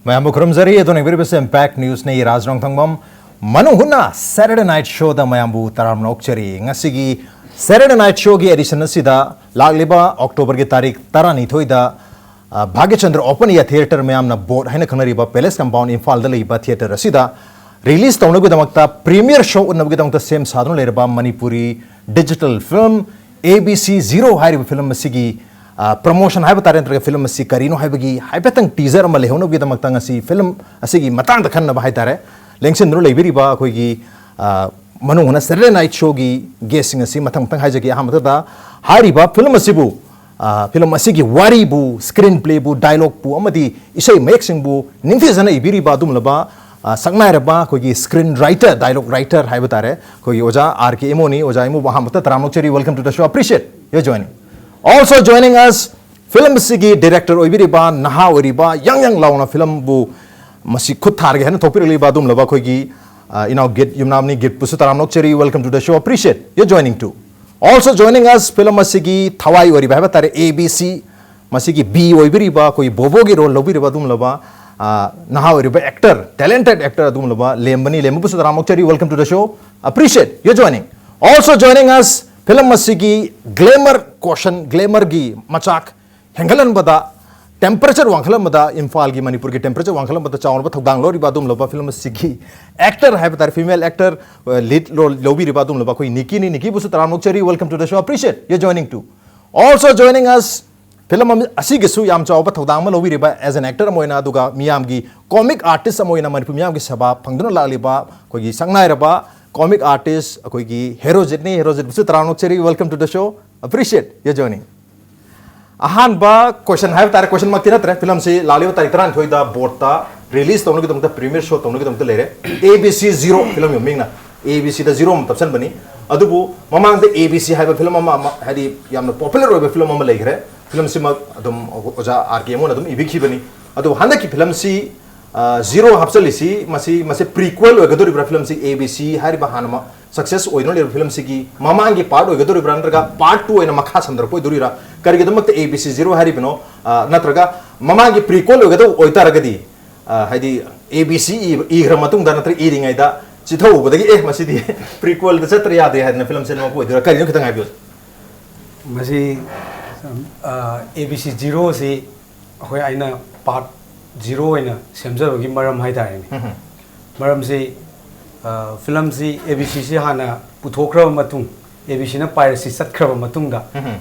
Mayambu Kurumzari, Adoni Viribus Impact News Nei Raj Nongthombam, Manung Hutna, Saturday Night Show the Mayambu Taram Nokchari, Ngasigi, Saturday Night Show gi edition Sida, Lagliba, October gi Tarik, Tarani Thoida, Bhagachandra Open Air Theatre Mayamna Board, Hainakanariba, Palace Compound in Faldaliba Theatre Sida, release Tonagudamakta, premiere show Unagudam the same Southern Lerba, Manipuri, digital film, ABC Zero High Film Sigi. Promotion hai batare entre film si karino hai bagi hai petang teaser ma lehono gi damak tang si film asigi matang da khanna ba hai tare lengsin ro leibiri ba khoi gi Manung Hutna Saturday Night Show gi guessing asi matang tang hai jagi aham da hari ba film asibu film asigi wari bu screenplay bu dialogue bu amadi isai mixing bu ningthi jana ibiri ba dum laba sangnai raba khoi gi screen writer dialogue writer hai batare khoi gi oja RK Emoni oja imu ba hamta taramokchari welcome to the show appreciate your joining. Also joining us, film sigi director oibiriba naha oriba young launa film bu masi khud tharge hai na thopirli ba dum laba khoi gi Geet Yumnam ni Geet pusu taramnokchari welcome to the show appreciate you're joining too. Also joining us film sigi thawai oriba hai batare ABC masigi B oibiriba koi bobo gi role lobiriba dum laba naha oriba actor talented actor dum laba Lemba pusu taramnokchari welcome to the show appreciate you're joining. Also joining us film masigi glamour caution glamour gi machak hengalan bada temperature wangkhalam bada Imphal gi Manipur gi temperature wangkhalam bada chawn ba thogdang lori ba dum loba film masigi actor hai batar female actor lead lobi ri ba dum loba koi Niki busu taramnokchari welcome to the show appreciate you're joining too. Also joining us film asigi su yam chaw ba thogdang ma lobi ri ba as an actor moina duga miyam gi comic artist moina Manipur miyam gi saba phangduna la li ba koi gi sangnai ra ba comic artist akoigi Herojit busu taramnokchari welcome to the show appreciate your joining. Ahan ba question have tare question makti na film se laliwa taritran thoida board ta release tonu gi tumta premiere show tonu gi tumta lere ABC Zero film yoming na ABC da Zero tapsan bani adubu mamang de ABC have film ma hadi yamna popular oiba film ma legre film se ma adum oja RK mo adum ibikhi bani adu handa ki film si Zero hapsalisi masi prequel oigadori bra film si ABC hari ba hanama success oino le film sigi mamangi part oigadori bra natraga part 2 oina makha sandar poi durira karigadamakta ABC Zero hari bino natraga mamangi prequel oigado oitaragadi haidi ABC igra matung da natra iringai da chithau badagi masidi prequel da chatra yade hadna film cinema poi dura karino kitang abios masi ABC Zero si hoi aina part Zero ina semjabagi maram hai tare ni maram si film si ABC si hana puthokraba matung ABC na piracy satkraba matung da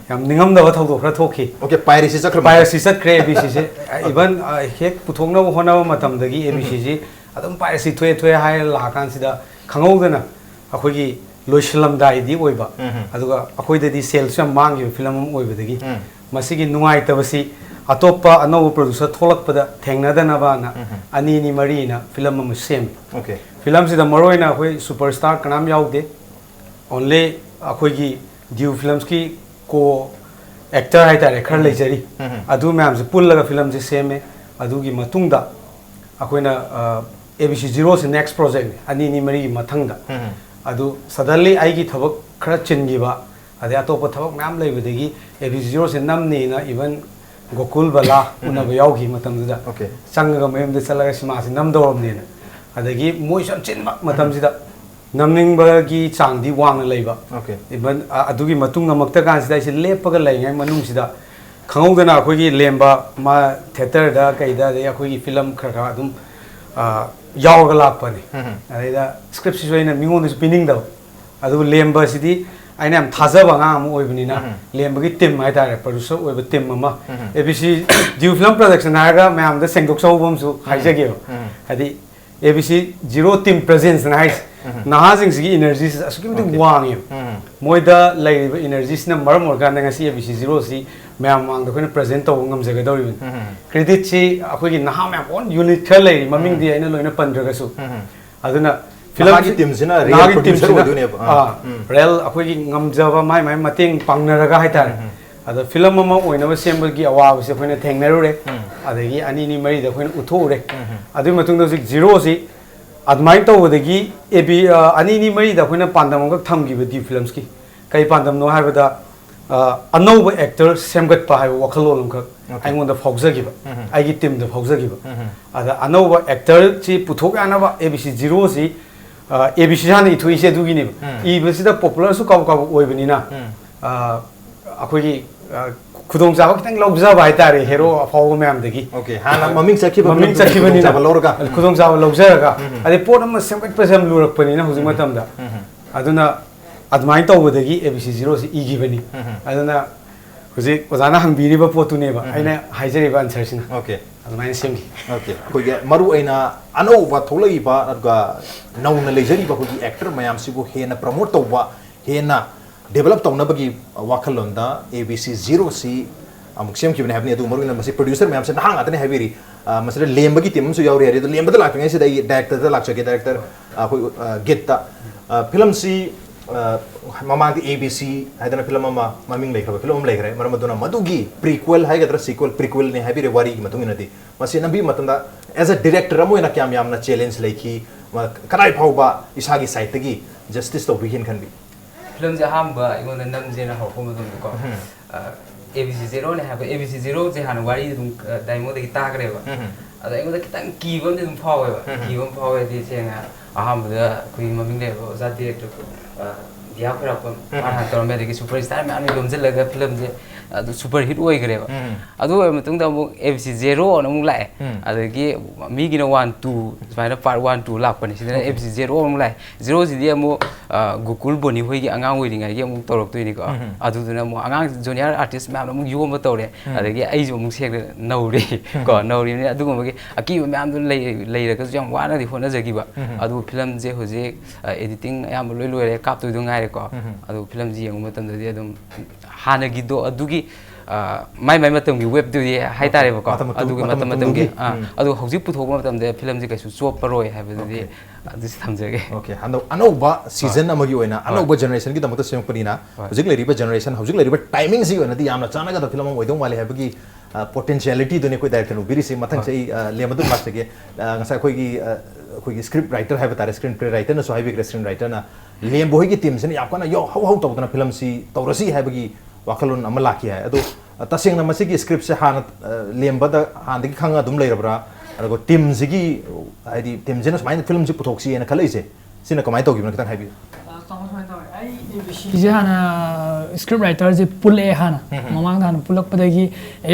yam ningam da thau khra thokhi okay piracy satkre ABC si even hek puthokna hona matam dagi ABC si adum piracy thwe hai la kan sida khangogdana akhoi gi loislam dai di oiba aduga akhoi da di sales yam mangi film oiba dagi masigi nungai tabasi Atopa another producer tholak pada thengna da na ba na ani ni mari na film am same okay film si da maroi na hoi superstar kanam yaude only akhoi gi due films ki ko actor hai tare khar lejari adu ma'am se pullaga film se same adu gi matung da akhoi na ABC Zero se next project ani ni mari mathang da adu suddenly ai gi thabak khara chin gi ba ade atopa thabak ma'am lei bedegi ABC Zero se nam ni na even Gokul bala unaba yaugi matam da okay sangaga mayam de salaga simasi namdawam ne adagi moisam chinba matam sida namning ba gi changdi wang leiba okay iban adugi matung namakta kan sida isi lepaga leingai manung sida khangogdana akhoi gi lemba ma theater da kaida de akhoi gi film khara adum yawga lapani aida script sisoina mingon is pinning da adu lemba sidi I am Tazaba Am Oibnina, Lembagi Tim, I direct producer with Tim Mama. ABC Due Film Production, Naga, ma'am, the Sengok Sobum, so Hajagio. Had the ABC Zero Tim presence nice. Nahazing energies as giving one you. Moida like energies number more than ABC Zero C, ma'am, the kind of present of Ungam Zagadorian. Credit C, Akwin Naham, one unit telling, mumming the annual in a pandragasu. Aduna. Film teams na real producer dunia real akhoi ngamjaba mai mating pangnaraga haitar ada film ama oina semble gi awa se khoina thengnaru adagi ani ni mari da khoina uthure adu matung da Zero si admai to odagi ebi ani ni mari da khoina pandam ga thamgi di films ki kai pandam no haibada अनौब actor सेमगत है वखलोल अमखक फाउजगिब आइगी team the फाउजगिब अदा अनौब actor ची पुथोक यानब ABC zero सी ABC हान इथुइसे दुगिने इबसिदा popular सु काव काव ओइबनिना अखोगी खुदोंग चाव खितंग लौजब हाइतारे हेरो अफाव मैम दगी ओके हाना ममिंग चखिबनि चाव लौरगा खुदोंग चाव लौजरगा अदे पोट अम सेमगत पसम लुरकपनिना हुजि मतमदा अदुना अदमाइन तौबदगी एबीसी जीरो से इगिबनी अदुना हुजे ओजाना हंगबिरिबा पोतुनेबा आइना हाइजरिबा आंसरसिना ओके अदमाइन सेमगी ओके कोई मरु आइना अनौबा थोलइबा अदगा नौना लेजरिबा कोई एक्टर मयाम सिबु हेना प्रमोट तौबा हेना डेवलप तौनबगी वाखलोंदा एबीसी जीरो सी अमुक सेमखिबने हाबनि अदु मरुना मसे प्रोड्यूसर मयाम से नहांग आतने हाबिरी मसले लेम्बगी टीम सु यावरि हरि तो लेम्बदा लाखङै से डायरेक्टर दा लाखछके डायरेक्टर कोई गेट फिल्म सी ममांग एबीसी हाइदना फिल्म अमा ममिंग लेखबा फिल्म लेखरे मरमदुना मदुगी प्रीक्वल हाइगद्रा सीक्वल प्रीक्वल ने हाबिरे वारी की मतुंगिनदी मसे नबी मतंदा एज अ डायरेक्टर अमोइना क्याम यामना चैलेंज लेखी कदाई फाउबा इसागी साइड तगी जस्टिस तो बिगिन खनबी फिल्म जे हामबा इगोन नमजेना हौको मदुम को एबीसी जीरो ने हाबा एबीसी जीरो जे हान वारी दुम डाइमो दगी तागरेबा अदा इगोन खितंग कीबम दे दुम फावेबा कीबम फावे दे सेंगा अहामबदा कुई ममिंग लेबा जा डायरेक्टर दिया खरापम माना तोरमे दगी सुपरस्टार में आनी लोमजलगा फिल्म जे अदु सुपर हिट ओइगरेबा अदु मतुंग दा एबीसी जीरो अमु लाए अदगी मीगिना 1 2 स्माइना पार्ट 1 2 लापनि सिदना एबीसी जीरो अमु लाए जीरो सिदि अमु गोकुल बोनी होइगी अंगांग ओइरिङा गे अमु तोरक्तोइनि को अदुदुना अमु अंगांग जूनियर आर्टिस्ट मैम अमु योम तोरे अदगी आइजो अमु सेग नौरे को नौरिनि अदुगमगे अकी मैम दु लेरगा जम वाना दि होना जगिबा अदु फिल्म जे होजे एडिटिंग याम लोइ लोइरे कापतोइदु गाइरे को अदु फिल्म जी यंगु मतमदि अदुम हानगी दो अदुगी माइ माइ मतम की वेब दुदी हाइतारे बको अदुगी मतम के अदु हौजि पुथोक मतम दे फिल्म जी कैसु चोप परोय हाबदि अदु थमजगे ओके हनो अनौबा सीजन अमगी ओइना अनौबा जनरेशन की दमत सेमपनिना हौजिक लेरिबा जनरेशन हौजिक लेरिबा टाइमिंग जी ओइनादि यामना चानागा द फिल्म ओइदों वाले हाबगी पोटेंशियलिटी दुने कोइ डायरेक्टर बिरि से मथंग से लेमदु मास्टगे ngasa कोई स्क्रिप्ट राइटर है बतारे स्क्रीन प्ले राइटर न सो हाइबी स्क्रीन राइटर ना लेम बोही की टीम से याकना यो हाउ हाउ तौदना फिल्म सी तौरसी हाइबगी वाखलोन अमा लाखि है अदो तसेंगना मसिगी स्क्रिप्ट से हान लेमबदा हानदगी खंगा दुम लेरबरा अरगो टीम जिगी हाइदी टीम जेनस माइन फिल्म जी पुथोक्सी एना खलैसे सिना कमाय तौगिबना खतन हाइबी एबीसी जे हाना स्क्रिप्ट राइटर जे पुले हाना ममांग हाना पुलक पदगी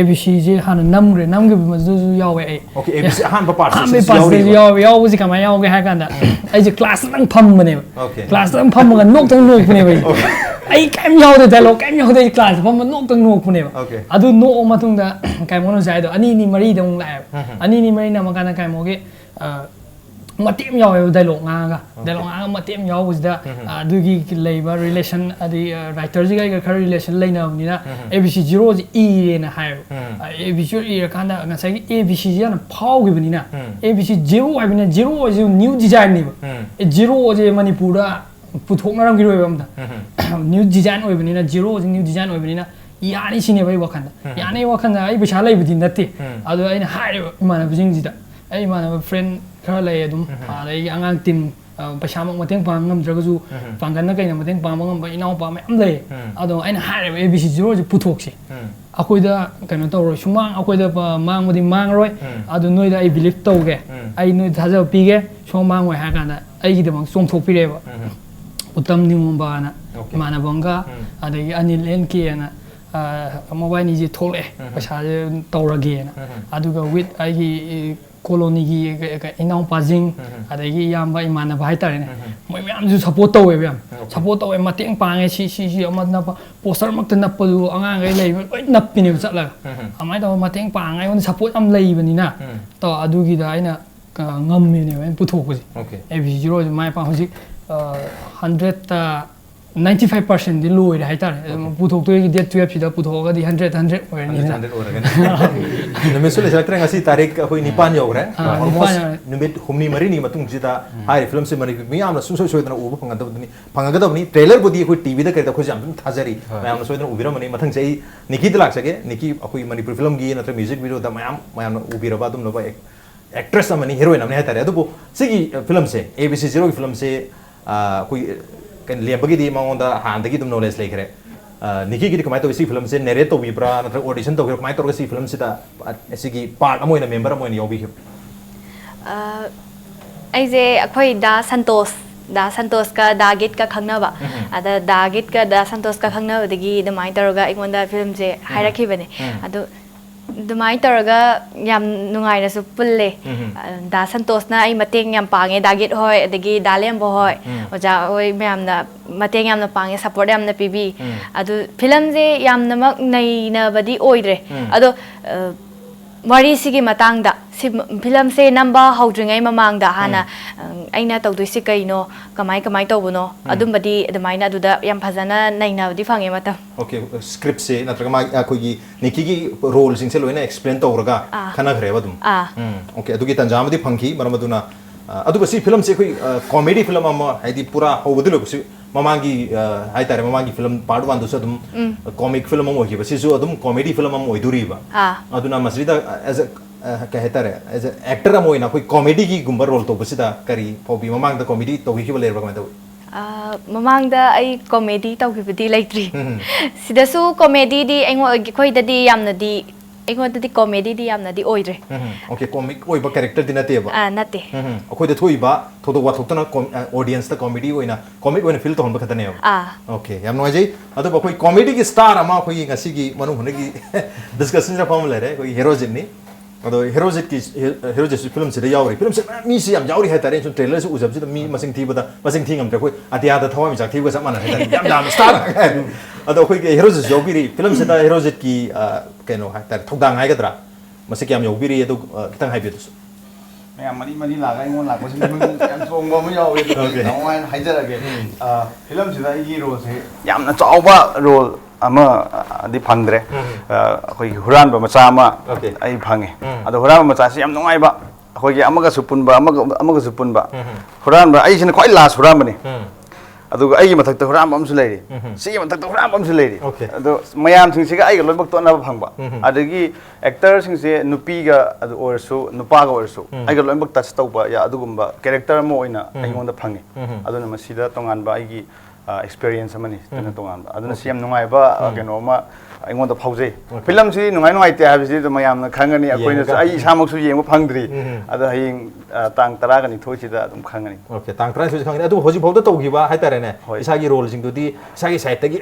एबीसी जे हाना नमग्रे नमगे मजु यावे ए ओके एबीसी हान पार्ट से यावे जी कमाय यावे हा कांदा आई जे क्लास नंग फमबने क्लास नंग फमगा नोक्तंग नोकने बे आई काइम यावदे डायलॉग काइम यावदे क्लास फम नोक्तंग नोकने अदु नो मतुंगदा काइमोनो जायदो अनि नि मरी दंग लाए अनि नि मरी नमकाना काइमोगे मतेम यावे डायलॉग ngaga डायलॉग ngaga मतेम यावुजदा अदुगी लेबा रिलेशन अदि राइटर जी गाइगा खर रिलेशन लेनाबनिना एबीसी जीरो जी इरेना हाय एबीसी इ कांदा ngसाई एबीसी जी ना फावगिबनिना एबीसी जीरो हाइबना जीरो जी न्यू डिजाइन निबा जीरो जे मणिपुरदा पुथोकनाराम गिरोबमदा न्यू डिजाइन ओइबनिना जीरो जी न्यू डिजाइन ओइबनिना यानी सिने बै वखन यानी वखन आई बिसा लैबदि नते अदु आइना हाय माना बिजिंग जिदा आई माना फ्रेंड खर लै अदुम आदै आंगांग टीम पैसा मतें पांग ngमद्रगजु पांगन कैना मतें पांग ngम इनाउ पा मैम लै अदो आइना हाय एबीसी जीरो जी पुथोकसे अखोइदा कैनो तौरो सुमांग अखोइदा मांगबदि मांगरोय अदु नोइदा आई बिलीव तौगे आई नोइ थाजा पिगे सो मांग वे हाकाना आई गिदमंग सोंथोकपिरेबा उत्तम निमबाना मानबंगा अदगी अनिल एनकेना मोबाइल निजे थोले पैसा तौरगेना अदुगा विथ आइगी कोलोनी की इनाउ पाजिंग अदगी याम्बा इमानबा हाइतारेने मोय म्यामजु सपोर्ट तौवे म्याम सपोर्ट तौवे मतेंग पांगे सी अमना पोस्टर मक्त नप्पदु अंगांगै लै लोय नप्पिने चतला अमाय तौ मतेंग पांgai ओन सपोर्ट अम लैबनिना तो अदुगी दा आइना ngममिने wen पुथोकजि एबी जीरो माय पा हजिक 95% di loy hai tar puthok to gi date 12 sida puthoga di 100 oirani 100 oirani namisule saktra ngasi tarik hoi nipan yogre almost numit humni mari ni matung jita hai film se mari mi amna su soidana ubu phangagadabni trailer bodi hoi tv da kai da khoi jam thajari mayamna soidana ubiramani mathang sei niki da laksage niki hoi manipur film gi natra music video da mayam ubiraba dum no ba actress amani heroine amni hai tare adu sigi film se abc 0 ki film se koi kan lembagi di mangonda handagi dum knowledge lekre Niki की कमाई तो इसी film से narrate तो भी ब्रा मतलब audition तो कमाई तो इसी फिल्म से ता ऐसी की पार्ट अमोई ना मेंबर अमोई नहीं होगी ऐसे अखोई दा संतोष का दा गेट का खंगना बा अदा दा गेट का दा संतोष का खंगना बदगी दमाई तरोगा इकोंदा फिल्म से हायरखी बने अदो दमाई तरोगा याम नुंगाई ना सु पुल्ले दा संतोष ना आई मतेंग याम पांगे दा गेट होय अदगी दा लेम्बो होय ओजा होय मैम ना मतेंग याम ना पांगे सपोर्ट याम ना पीबी अदो फिल्म से याम नमक नई ना बदी ओइद्रे अदो वारी सिगी मतांगदा फिल्म से नंबा हौद्रिङै ममांगदा हाना अइना तौदुइसि कइनो कमाई तौबनो अदुमबदी अदुमाइना अदुदा याम फजना नैनाबदी फंगे मतम ओके स्क्रिप्ट से नत्रगा मा अखोगी निकी की रोल सिंग से लोइना एक्सप्लेन तौरगा खनाखरेबा दुम ओके अदुगी तंजामदी फंखी मरमदुना अदुबसी फिल्म से कोई कॉमेडी फिल्म अमा हाइदी पूरा हौबदि लोगसि ममांगी हाइ तारे ममांगी फिल्म पार्ट 1 दुस अदुम कॉमिक फिल्म अम होगी बसिसु अदुम कॉमेडी फिल्म अम ओइदुरीबा अदुना मसरिदा एज कहतारे एज एक्टर अम ओइना कोई कॉमेडी की गुंबर रोल तो बसिदा करी फोबी ममांग द कॉमेडी तो की लेरबा कमाय तो ममांग द आई कॉमेडी तौगिबदी लेट्री सिदसु कॉमेडी दी एंगो खोइददी यामनदी एगोददी कॉमेडी दी यामनदी ओइद्रे ओके कॉमिक ओइबा कैरेक्टर दिन नते बा नते अखोइद थोइबा थोदो वाथोक्तना ऑडियंस द कॉमेडी ओइना कॉमिक ओइना फील तो हन बखतने ओके याम नोजै अदो कोई कॉमेडी की स्टार अमा कोई ngasi की मनु हुनेगी डिस्कशन रा फॉर्म लेरे कोई हेरोजिट नि अदो हेरोजिट फिल्म से यावरी फिल्म से मी से याम यावरी है तारे जो ट्रेलर से उजब से मी मसिंग थी बदा मसिंग थी गमते कोई अतिया द थवा मी जाक थी को सब माना है याम याम स्टार अदो कोई हेरोजिट योगिरी फिल्म से दा हेरोजिट की केनो है तारे थोदांग हाइगद्रा मसे क्याम योगिरी अदो कितंग हाइबेदुस मैं मनी लागा इंगोन लाको से याम सोंगबो म यावे नवाय हाइजरागे फिल्म से दा ई रोल से यामना चावबा रोल अमा दि फंगद्रे अखोई हुरानबा मचा अमा आई फंगे अदो हुरानबा मचा से याम नुंगाइबा अखोई अमगा सुपुनबा अमगा सुपुनबा हुरानबा आई सिन ख्वाइ लास्ट हुरानबने अदुगा आई मथक्ता हुरानबा अमसु लेरि सी मथक्ता हुरानबा अमसु लेरि अदो मयाम सिंसिगा आई लोइबक तोना फंगबा अदगी एक्टर सिंसे नुपीगा अदु ओरसु नुपागा ओरसु आई लोइबक टच तौबा या अदुगुम्बा कैरेक्टर म ओइना आइगोंदा फंगे अदुना मसिदा तोंगानबा आइगी एक्सपीरियंस अमनी तने तोंगानबा अदुना सियम नुंगाइबा केनोमा आइगोंदा फाउजे फिल्म सि नुंगाइ ते हाबिसि त मयामना खंगनी अकोइना आई इसामकसु येंबा फंगद्री अदो हयिंग तांग 10 गनि थोइसिदा अदुम खंगनी ओके तांग 10 सु खंगनी अदु होजि फाउदा तौगिबा हाइतारेने इसागी रोल सिंगदुदी इसागी साइड तगी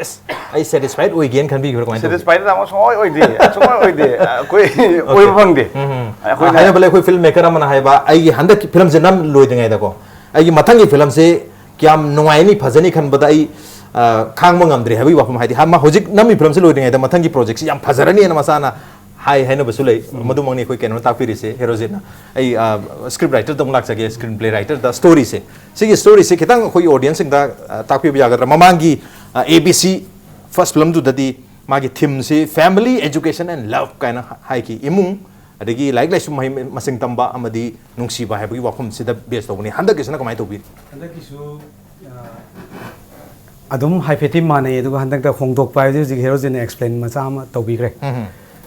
आई सैटिस्फाइड ओइ गेन खनबि खर कमाइ सैटिस्फाइड दा सोय ओइदे सोय ओइदे कोइ ओइ फंगदे अकोइ हाय बले कोइ फिल्म मेकर अमना हाइबा आई हंदक फिल्म जे नम लोइदंगाइ दको आई मथंगी फिल्म से क्याम नुंगाइनी फजनी खनबदा आई खांगम ngамद्रे हाबि वाफम हाइदि हामा होजिक नमी फिल्म से लोइदंगाइ द मथंगी प्रोजेक्ट से याम फजरनी न मसाना हाई हैनो बसुलै मधुमंगनी कोइ केनो तापिरि से हेरोजिट ना आई स्क्रिप्ट राइटर दम लाग सके स्क्रीन प्ले राइटर द स्टोरी से सिगी स्टोरी से खितंग कोइ ऑडियंस सिंग दा तापि बियागद्रा ममांगी एबीसी फर्स्ट फिल्म दु ददी मागी थीम से फैमिली एजुकेशन एंड लव काइना हाई की इमुंग अदगी लाइक लाइसु मसिंग तंबा अमदी नुंगसीबा हाइबगी वाफम सिदा बेस तौबनी हंदक किसना कमाय तौबि हंदक किसु अदुम हाइफेटी माने अदुगा हंदक द होंगदोक पाइ जि हेरोजिन एक्सप्लेन मचा म तौबिग्रे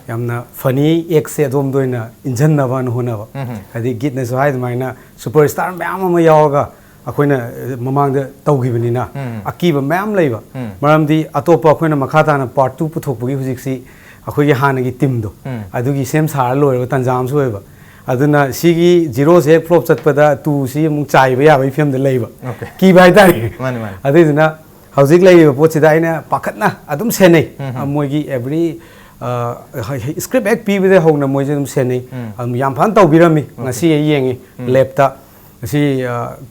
यामना फनी एक से अदोम दोइना इंजन नबा न होनबा हदि गीत ने सहाय माइना सुपरस्टार मैम म यावगा अखोइना ममांग द तौगिबनिना अकीबा मैम लेबा मरमदि अतोपा अखोइना मखाताना पार्ट 2 पुथोकबगी हुजिक्सी अखोइगी हानगी टीम दो अदुगी सेम सार लोइबा तंजाम सुइबा अदुना सिगी जीरो से फ्लॉप चतपदा 2 सी मु चाइबा याबा फिल्म द लेबा की बाय तारि माने माने अदुना हौजिक लेबा पोचिदा आइना पाखतना अदुम सेनै मोइगी एवरी स्क्रिप्ट एक पीबदे हौना मोइजे अदुम सेनै याम फान तौबिरमी ngasi येंगी लैपटा ngasi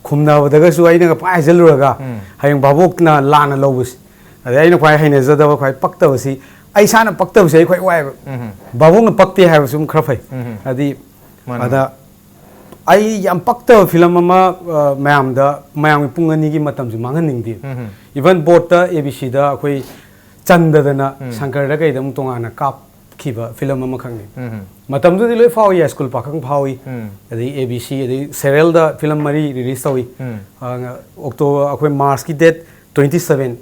खुमनाबदगसु आइना पाइ जलुरगा हायंग बाबोकना लाना लौबस अदे आइना पाइ हाइना जदबा पाइ पक्तबसी आई साना पक्तब से खै वाय बाबुंग पक्ते हाय सुम खरफै अदि अदा आई याम पक्तब फिल्म अमा मयाम पुंगनी की मतम से मांगन निंगदि इवन बोट ता एबीसी दा खै चंददना शंकर दा कैदम तोंगाना काप खिबा फिल्म अमा खंगनि मतम दुदि लोय फाव या स्कूल पाखंग फावी अदि एबीसी अदि सेरियल दा फिल्म मरी रिलीज तवी अक्टोबर अखै मार्च की date 27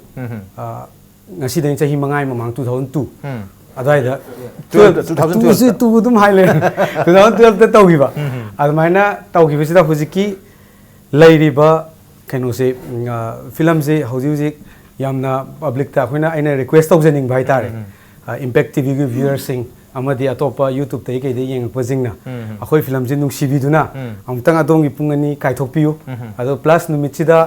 ngasi deng chahi mangai mamang 2002 adai da 2002 dum haile 2012 ta tawgiba admaina tawgiba sida hujiki lairiba kaino se film se hoji yamna public ta khoina aina request tawjening bhai tare impact tv gi viewers sing amadi atopa youtube tai kai de yeng pajingna akhoi film jin nung cv duna amtang adong gi pungani kai thokpiu ado plus numitida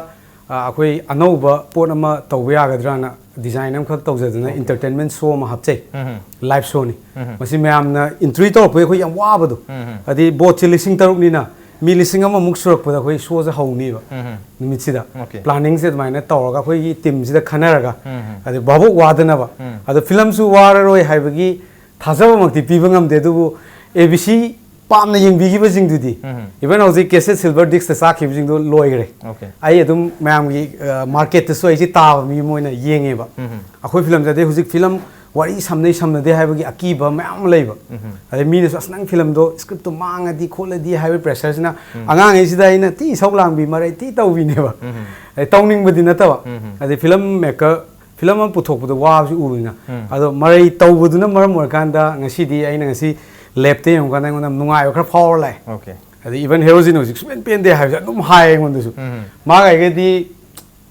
akhoi anauba pon ama tawya gadrana design am khak tawjaduna entertainment show ma hapchei live show ni masi mayamna entry to poi khoi yam wabadu adi bot chilising taruk ni na mi lising ama muk surak pada khoi show ja hauni ba numitida planning se maina tawraga khoi team sida khanaraga adi babu wadana ba ado film su wararoi haibagi thajaba makti pibangam de du abc pamna yengbi ba jing dudi even hoji cassette silver disc sa khib jing do loigre ai adum mayam gi market so ai ta mi moina yenge ba akhoi film jade hoji film wari samne de haibagi akiba mayam leiba ai mi ne asnang film do script to manga di khola di haibe pressure sina angang ai sida ina ti soklang bi marai ti taw bi ne ba ai tawning badi na ta ba ai film maker film am puthok bu wa su urina ado marai taw bu na maram mor kanda ngasi di ai na ngasi lepte yong kana ngona nungai khra power lai adi even Herojit no explain pen de ha dum hai ngon du ma ga ge di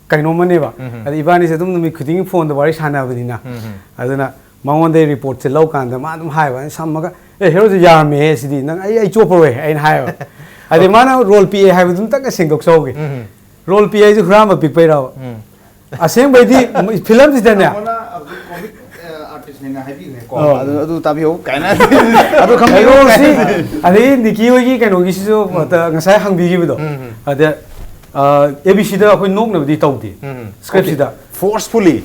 kaino mane ba adi ibani se dum mi khuding phone da wari sana bani na aduna mangon de report se lau kan da ma dum hai ba sam ma ga e Herojit ya me si di nang ai chopor we ai hai ba adi mana role pa hai dum tak ka singok so ge role pa ju khram ba pik pai ra aseng bai di film si da na adu tabi ho kaina adu khamiro si adi Niki hogi kaino gi so ngasai hangbi gi bido ade abc da khoi nok na di tawdi script sida forcefully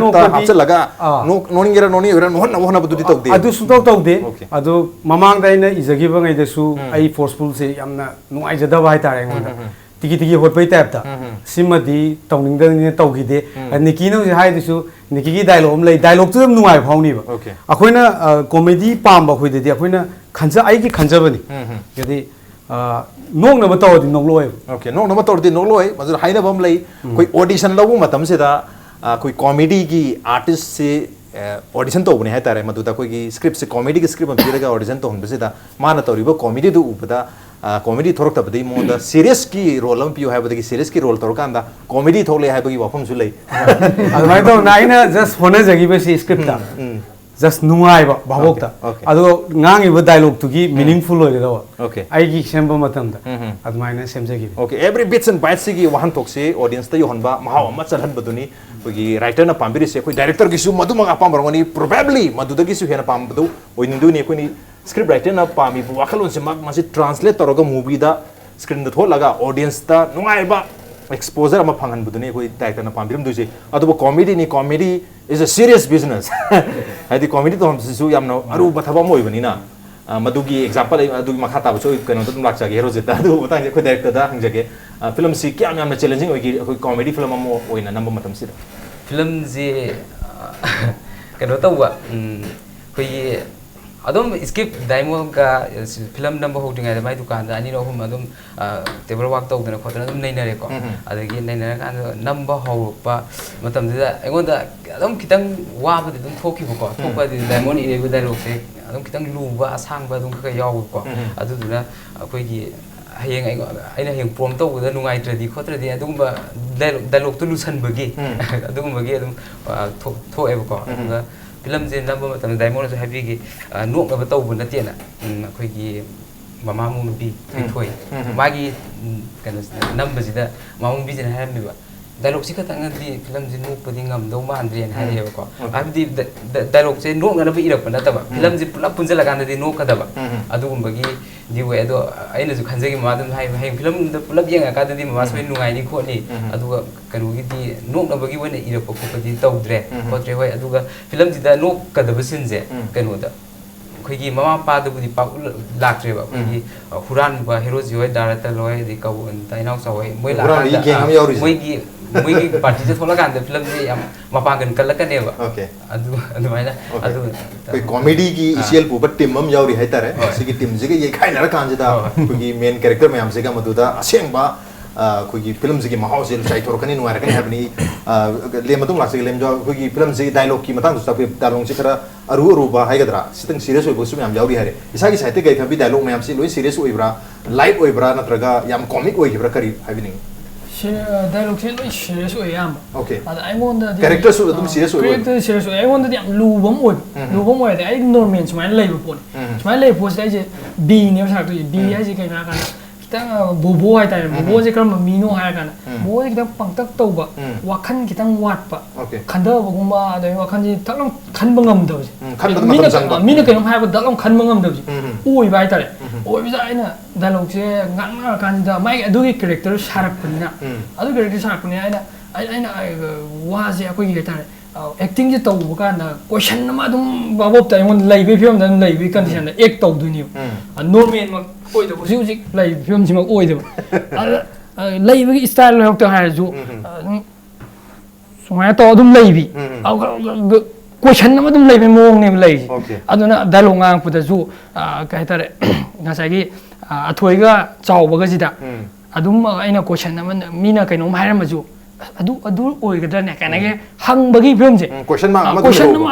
nok ta hapse laga noning gira non na budu di tawdi adu su tawde adu mamang dai na izagi ba ngai da su ai forceful se yamna nuai jada bai tare ngonda tiki hot pai tap ta simadi tawning da ni tawgi de Niki no hai du su Niki gi dialogue am lei dialogue tu nuai phawni ba akoina comedy pam ba khoi de akoina khanja ai gi khanja bani yadi nok na ba taw di nok loi nok na ba taw di nok loi mazur haina bam lei koi audition lawu matam se da koi comedy gi artist se audition to bune hai tare madu da koi gi script se comedy gi script am piraga audition to hon se da mana tawriba comedy du upada comedy thorok ta badai mo da serious ki role am piu hai badagi serious ki role thorok anda comedy thole hai bagi wafam su lei admai to naina just hona jagi ba si script ta just nuai ba babok ta ado ngang iba dialogue tu gi meaningful loi da ai gi semba matam da admai na sem jagi every bits and bytes gi wahan tok se audience ta yon ba mahaw ma chalhan baduni bagi writer na pambiri se koi director gi su madu manga pam rangoni probably madu da gi su hena pam badu oindu ni koi ni script writer na pami bu wakhalon se mag masi translate toroga movie da screen da tholaga audience ta nungai ba exposure ama phangan budune koi director na pambiram du se adu comedy ni comedy is a serious business hadi comedy to su yamno aru bathaba moi bani na madugi example adu makha ta so kano dum lakcha ge Herojit da adu batang ko director da hangjage film si kya yamna challenging oi koi comedy film amo oina number matam si film je kano tawa koi adom skip daimo ka film number holding ai mai dukan da ani ro hum adom table work tau dana khotana adom nei na re ko adagi nei na kan number ho pa matam da engon da adom kitang wa ba dum thoki ko thokpa di daimo ni re dialogue se adom kitang lu ba asang ba dum ka yaw ko adu duna akoi gi hayeng aina heng prom tau da nungai tradi khotradi adum ba dialogue tu lusan bagi adum bagi adum tho e ko film je number matam daimon so happy gi nok na batau bu na te na khoi gi mama mu bi thoi magi kan number ji da mama bi je na ham bi ba dialogue si ka tang di film je nok padi ngam do ma andre na hai ko abdi dialogue je nok na ba irak pa na ta ba film je pulap punja laga na di nok ka da ba adu gum bagi di we do aina ju khanjagi ma dum hai film da pulap yang ka da di ma so nungai ni ko ni adu kan gi di nok na bagi we na irak ko padi tau dre ko tre hoi adu ga film ji da nok ka da basin je kan da khoi gi mama pa da budi pa lak tre ba khoi gi huran ba Herojit hoi director loi di ka tai nau sa hoi moi la moi gi party je thola kan da film je yam mapa gan kal ka ne ba adu mai na adu koi comedy gi isial pu but team am yauri hai tare sigi team je ye khai na kan je da khoi main character me am se ga madu da aseng ba khoi film je mahau se chai thor kani nuai ra kan habni le matung la se lem jo khoi film je dialogue ki matang sa pe dalong se khara aru ba hai ga dra sitang serious oi bo su me am yauri hare isa gi saite gai thabi dialogue me am se loi serious oi bra light oi bra natraga yam comic oi bra kari habini dialogue se loi serious oy yam Okay. ada aingonda Character su adum serious oy. character serious oy aingonda di am lubam oy lubam oy de ai normal smile lei pon smile lei pos dai je b ne sa tu b ai je kai na kan kitang bobo hai tai bobo je kram mino hai kan bobo kitang pangtak tau ba wakhan kitang wat pa khanda ba gumba da wakhan ji taklam khan bangam da khan ba matam sang ba mina kai hai ba daklam khan bangam da oy bai tare oy bi ai na dialogue se ngan na kan da mai adu gi character sharak pina adu character sharak pina ai na wa je akoi gi tare acting je tau kan na question ma dum babop ta ngon lai be film dan lai be condition da act tau du ni normal ma koi da busi uji lai film ji ma oi da lai be style lo ta ha ju sumaya to dum lai bi question ma dum lai be mong ne lai aduna dialogue ngang pu da ju kai tare na sai gi athoi ga chau ba ga ji da adum aina question ma mina kai nom hairam ju adu oi ga da ne kana ge hang ba gi film je question ma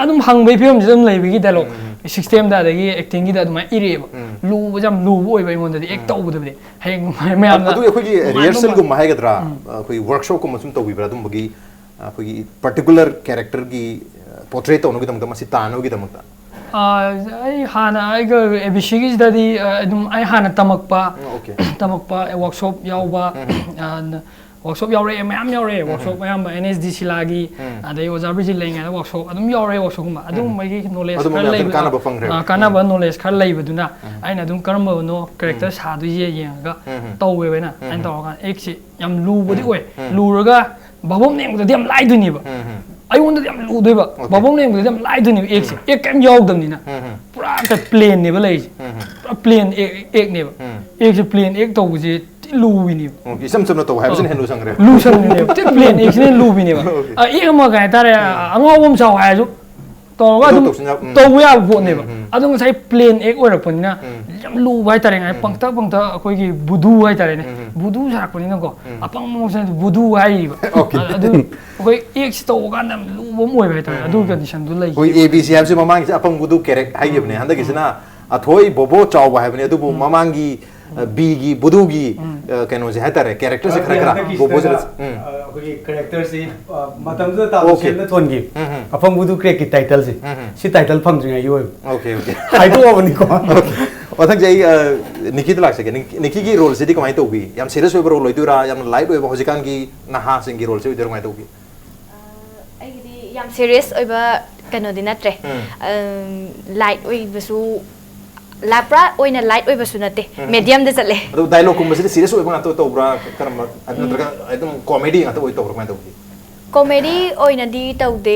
adum hang ba film je dum lai bi gi dialogue system da da gi acting gi da dum ire ba lu ba jam lu oi ba ngon da act tau bu da de heng me am adu khoi gi rehearsal gum hai ga dra khoi workshop kum sum tau bi bra dum ba gi khoi gi particular character gi portrait tau no gi dam ma si ta no gi dam ta ai hana ai ga abc gi da di dum ai hana tamakpa workshop yau ba workshop yaure mayam yaure workshop mayam nsdc lagi adai ozabri lenga workshop adum yaure workshop ma adum mai knowledge kana ba knowledge khar lei baduna aina adum karamba no character sa du ye yang ga tawe we na ain taw ga ek si yam lu bodi oi lu raga babom nem da dem lai du ni ba ai won da dem lu doi ba babom nem da dem lai du ni ek si ek kam yaw dam ni na pura ka plane ne ba lei pura plane ek ne ba ek si plane ek taw ji lu ni okay sam sam na to hai sen hen lu sang re lu sang ne te plane ek ne lu ni ba ek ma ga ta re angawom chaw hai ju to ga dum to ya bo ne ba adung sai plane ek oi ra pon na yam lu bai ta re ngai pangta akoi gi budu hai ta re ne budu sa ko ni na ko apang mo sa budu hai ba adu akoi ek si to ga na lu bo moi bai ta adu condition du lai koi abc ham se mamang se apang budu character hai gi ne handa gi sina athoi bobo chaw ba hai ne adu bo mamang gi B gi budu gi kano je hatare character se khara bobo se akoi character se matam da ta se na thon gi apang budu crack ki title se si title phang jing ai yo okay hai to abani ko othang jai Niki de lak se Niki gi role se di kamai to bi yam serious we role loidura yam light we hojikan gi naha sing gi role se udir mai to bi ai gi yam serious oi ba kano di natre light oi basu lapra oina light oi basu nate medium de chale adu dialogue kum se serious we ba to bra karam adna traga edum comedy ngata oi to bra mai to bi comedy oina di taude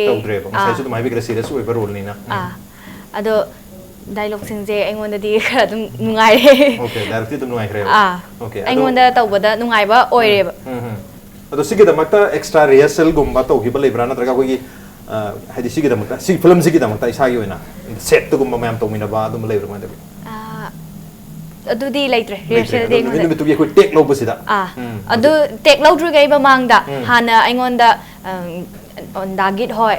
sai su mai bi serious we ba role ni na ado dialogue sing je aingonda di adum nungai re okay dialogue ti dum nungai re okay aingonda tawbada nungai ba oi re ba ado sigi da makta extra rehearsal gum ba to gi ba lebra na traga ko gi haidi sigi da makta si film sigi da makta isa gi oina set to gum mayam to mina ba dum lebra ma da adu di laitre rehearsal de ngone bitu gi ko take lo busida adu take lo dru gai ba mangda hana aingonda on dagit hoi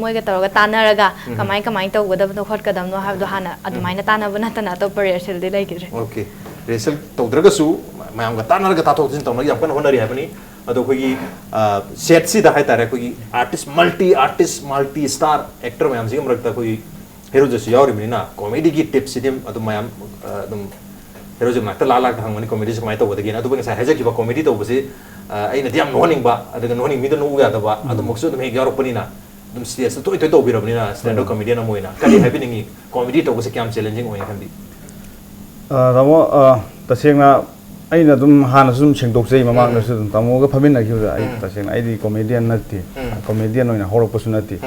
moi ga tawga tanaraga kamai to goda no khot kadam no ha do hana adu maina tana bana tana to rehearsal de lai gire okay rehearsal to draga su mayam ga tanaraga ta to tin to yam kan honari ha bani ado ko gi set si da hai tare ko gi artist multi star actor mayam si amrak ta ko gi Herojit yauri mina comedy gi tips dim adu mayam dum Herojit na ta la hang mani comedy se mai to bodagi na adu bang sai haja ki ba comedy to bose ai na diam noning ba adu noning mi do no ga da ba adu mokso dum he gyaro panina dum serious to bi rabni na stand up comedian na moina kali happening comedy to bose kyam challenging oina kan bi tamo tasengna aina dum hana sum sengdok sei mamang na su tamo ga phamin na ki ai tasengna ai di comedian nati comedian oina horok pasu nati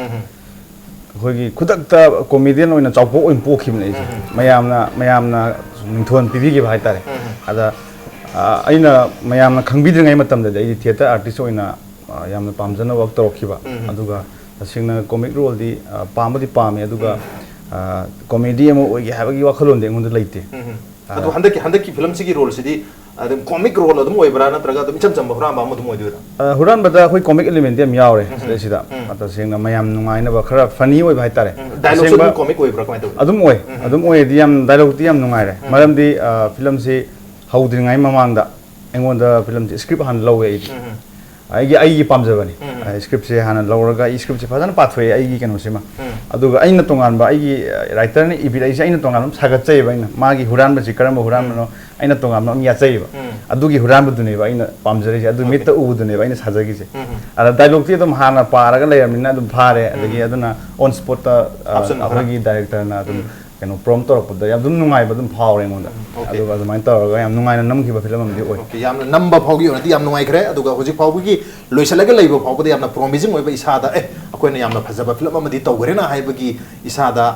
khoi khudak ta comedian oina chawpo oin pokhim nei mayamna ningthon pibi gi bhai tare ada aina mayamna khangbidri ngai matam da ai theater artist oina yamna pamjana work torokhiba aduga tasengna comic role di pamadi pame aduga comedy amo oigi habagi wakhalon de ngonda leite adu handaki film sigi role sidi adum comic role adum oibra na traga adum cham bra ma adum oidura huran bada khoi comic element yam yaure sida ata sengna mayam nungai na ba khara funny oi bhai tare dialogue su comic oibra kamai to adum oi di yam dialogue ti yam nungai re maram di film se haudri ngai mamang da engon da film script han lowe I पामजबनी script से हाँ लौरगा script से फजन पाथोए आई कनोसिमा अदुगा अइना तोंगानबा आई writer ने इबिर आई अइना तोंगान सागतचैबा अइना मागी हुरानबा से करम हुरानबनो अइना तोंगान अम याचैबा अदुगी हुरानबदुनेबा अइना पामजरेसे अदु मित्त उबुदुनेबा अइना साजगिसे अदा dialogue ती अदुम हाना पारगा लेरमिना अदुम फारे अदगी अदुना ऑन स्पॉट अखोगी डायरेक्टर ना अदुम कनो प्रॉम तौरपदा याम दुम नुंगाइबा दुम फावरे मोंदा अदुगा अदुमाइन तौरगा याम नुंगाइना नमखिबा फिल्म अमदि ओय ओके याम नंबर फावगी ओनदि याम नुंगाइखरे अदुगा होजि फावगी लोइसलगा लैबो फावबदि यामना प्रोमिजिंग ओइबा इसादा अखोइना यामना फजबा फिल्म अमदि तौगरेना हाइबगी इसादा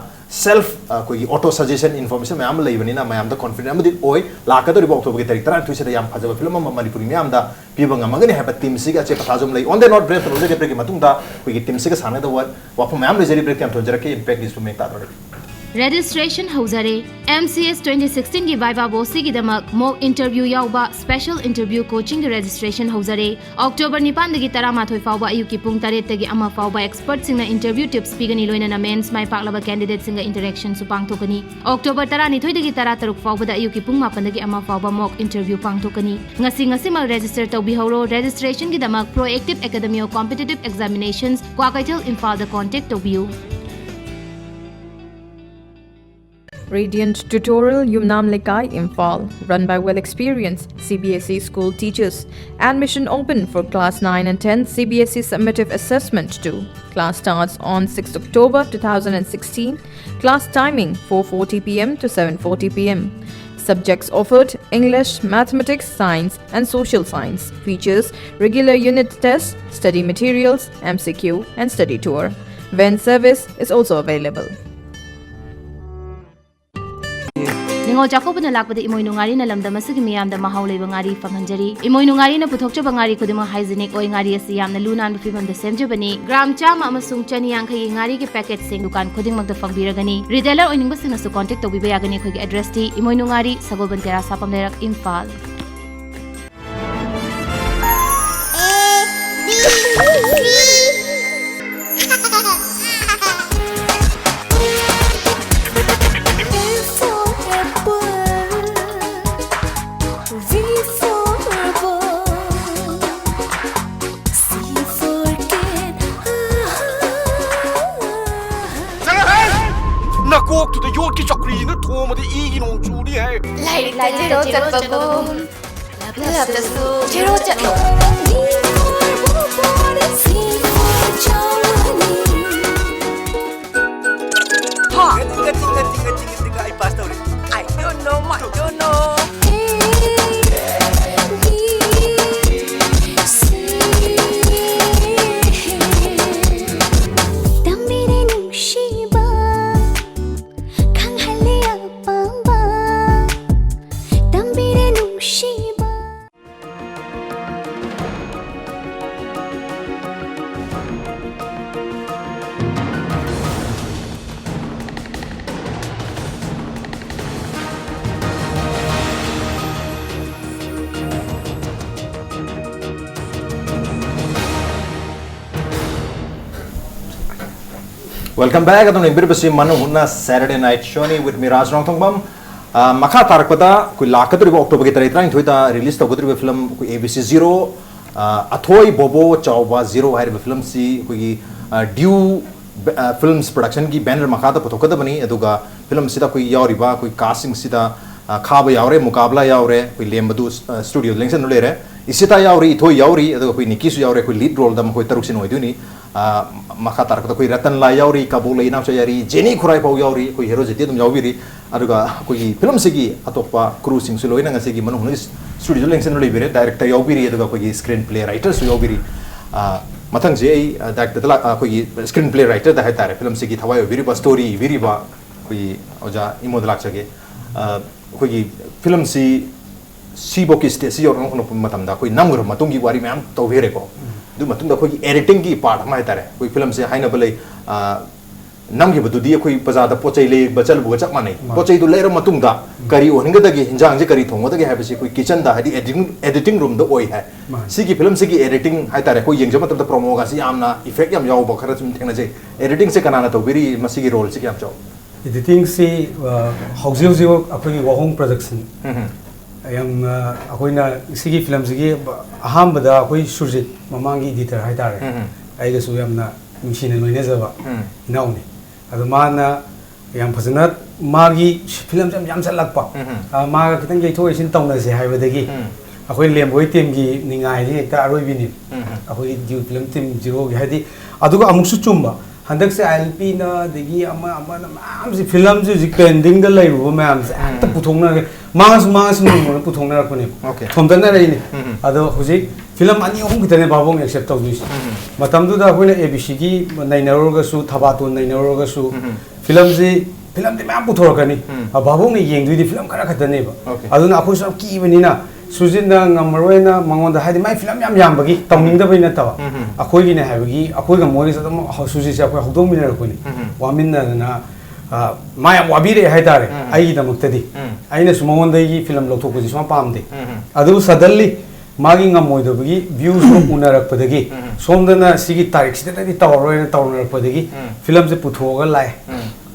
सेल्फ कोई ऑटो सजेशन इन्फॉर्मेशन मैम लेबनिना मैम द कॉन्फिडेंस अमदि ओय लाकदोरिबा अक्टोबर की तारीख 30 से याम फजबा फिल्म अम मणिपुरी मैम दा पीबा ngमगनि हाइबा टीम सिगा चे पथाजुम लै on the not break project break की मतुंदा कोई टीम सिगा साने द वाफो मैम लेजरी ब्रेक याम थोजरके impact this to make that Registration Hauzare MCS 2016 की वाइवा बोसी की दमक मॉक इंटरव्यू याउबा स्पेशल इंटरव्यू कोचिंग की registration Hauzare अक्टोबर 9 दगी 13 फाउबा अयु की पुंग 3 दगी अमा फाउबा एक्सपर्ट सिंगना इंटरव्यू टिप्स पीगनी लोइना मेंस माइ पाकलबा कैंडिडेट सिंगा इंटरेक्शन सु पांगथोकनी अक्टोबर 12 दगी 13 फाउबा अयु की पुंग 9 दगी अमा फाउबा मॉक इंटरव्यू पांगथोकनी ngasi mak register tawbi horo registration की दमक proactive academy of competitive examinations Kwakaitel Imphal the contact tawbiu Radiant Tutorial Yumnam Lekai Imphal, run by well-experienced CBSE school teachers. Admission open for class 9 and 10 CBSE summative assessment 2. Class starts on 6th October 2016. Class timing 4:40 p.m. to 7:40 p.m. Subjects offered: English, Mathematics, Science and Social Science. Features: regular unit tests, study materials, MCQ and study tour. Van service is also available. Ningol Jakobana lakpada imoy nungari na lamdam asigi miyam da mahaw leba ngari panghanjari. Imoy nungari na puthokchaba ngari kudima hygienic oy ngari asi yamna lunan fibam da semjabani. Gram chama amasung chani yangkhay ngari ke packet sing dukan khuding magda fangbiragani. Retailer oiningba singna su contact tawbiba yagani khoi address ti imoy nungari Sagoban Tera Sapam Lerak Imphal. Nakok to the York Chokri, the Tom of the Egan on Judy. Like Zero Japaboom. Love the Zoo. Zero Japaboom. I passed out. I don't know, I don't know. Welcome back. Atong nimbiribasi Manung Hutna Saturday night show ni with me Nongthombam. Makha tarakpada kui lakadriba October ki tarikh 30 release tawgudriba film kui ABC 0 athoi bobo chawba 0 hairiba film si kui due films production ki banner makha ta puthokada bani aduga film sida kui yauriba kui casting sida khaba yaure mukabla yaure kui Lemba du studio lengsen nulere isita yauri ithoi yauri aduga kui Niki su yaure kui lead role dam kui taruk sin oiduni makha tarakada kui Ratan la yauri kabul ina chayari Jenny khurai pau yauri kui Herojit dum yaubiri aduga kui film sigi atopa crew sing su loina ngasi gi Manung studio lengsen nulebire director yaubiri aduga kui screenplay writer su yaubiri mathang je director la kui screenplay writer da haitare film sigi thawai yaubiri ba story viriba kui oja imodlak chage kui film si sibo ki stage yor no matam da kui namgur matung gi wari myam tawhere ko du matung da kui editing gi part ma haitare kui film se haina balai nam gi badu di kui paza da pochai le bachal bu chak manai pochai du leira matung da kari oninga da gi hinjang je kari thong da gi habi si kui kitchen da hadi editing room da oi hai si gi film si gi editing haitare kui yeng jama da promo ga si amna effect yam yaw ba khara chum thengna je editing se kana na to biri masi gi role si yam chaw editing se hauzi hauzi apagi wahong production yam akoina sigi film sigi ahambada akoi Surjit mamangi editor haitare ai ga su yamna nungsine loine jaba inauni adu mana yam phajana magi film jam salakpa ma kitang jai thoi sin tawna se haibadagi akoi lemboi team gi ningai ji ekta aroi bini akoi ju film team zero gi hadi aduga amuksu chumba handak se ILP na degi ama am si film ju pending da lai ru ma am ta puthongna mangas no puthongna rakone thomdana rai ni ado huji film ani hum kitane babong accept taw ni matam du da hoina ABC gi nainaro ga su thabatun nainaro ga su film de ma puthor kani babong ni yeng du di film kara khatane ba aduna akoi sab ki bani na Sujinda ngamarwena mangonda hadi mai film yam bagi tawning da baina tawa akoi gi ne habagi akoi ga mori sa dam suji sa akoi hudong min rakoni wamin na mai wabi re haidare ai gi damuktadi aina sumonda gi film lokthok ji sma pamde adu sadalli magi ngamoi da bagi views ro unarak padagi somdana sigi tarik sida di tawroina tawnarak padagi film se puthoga lai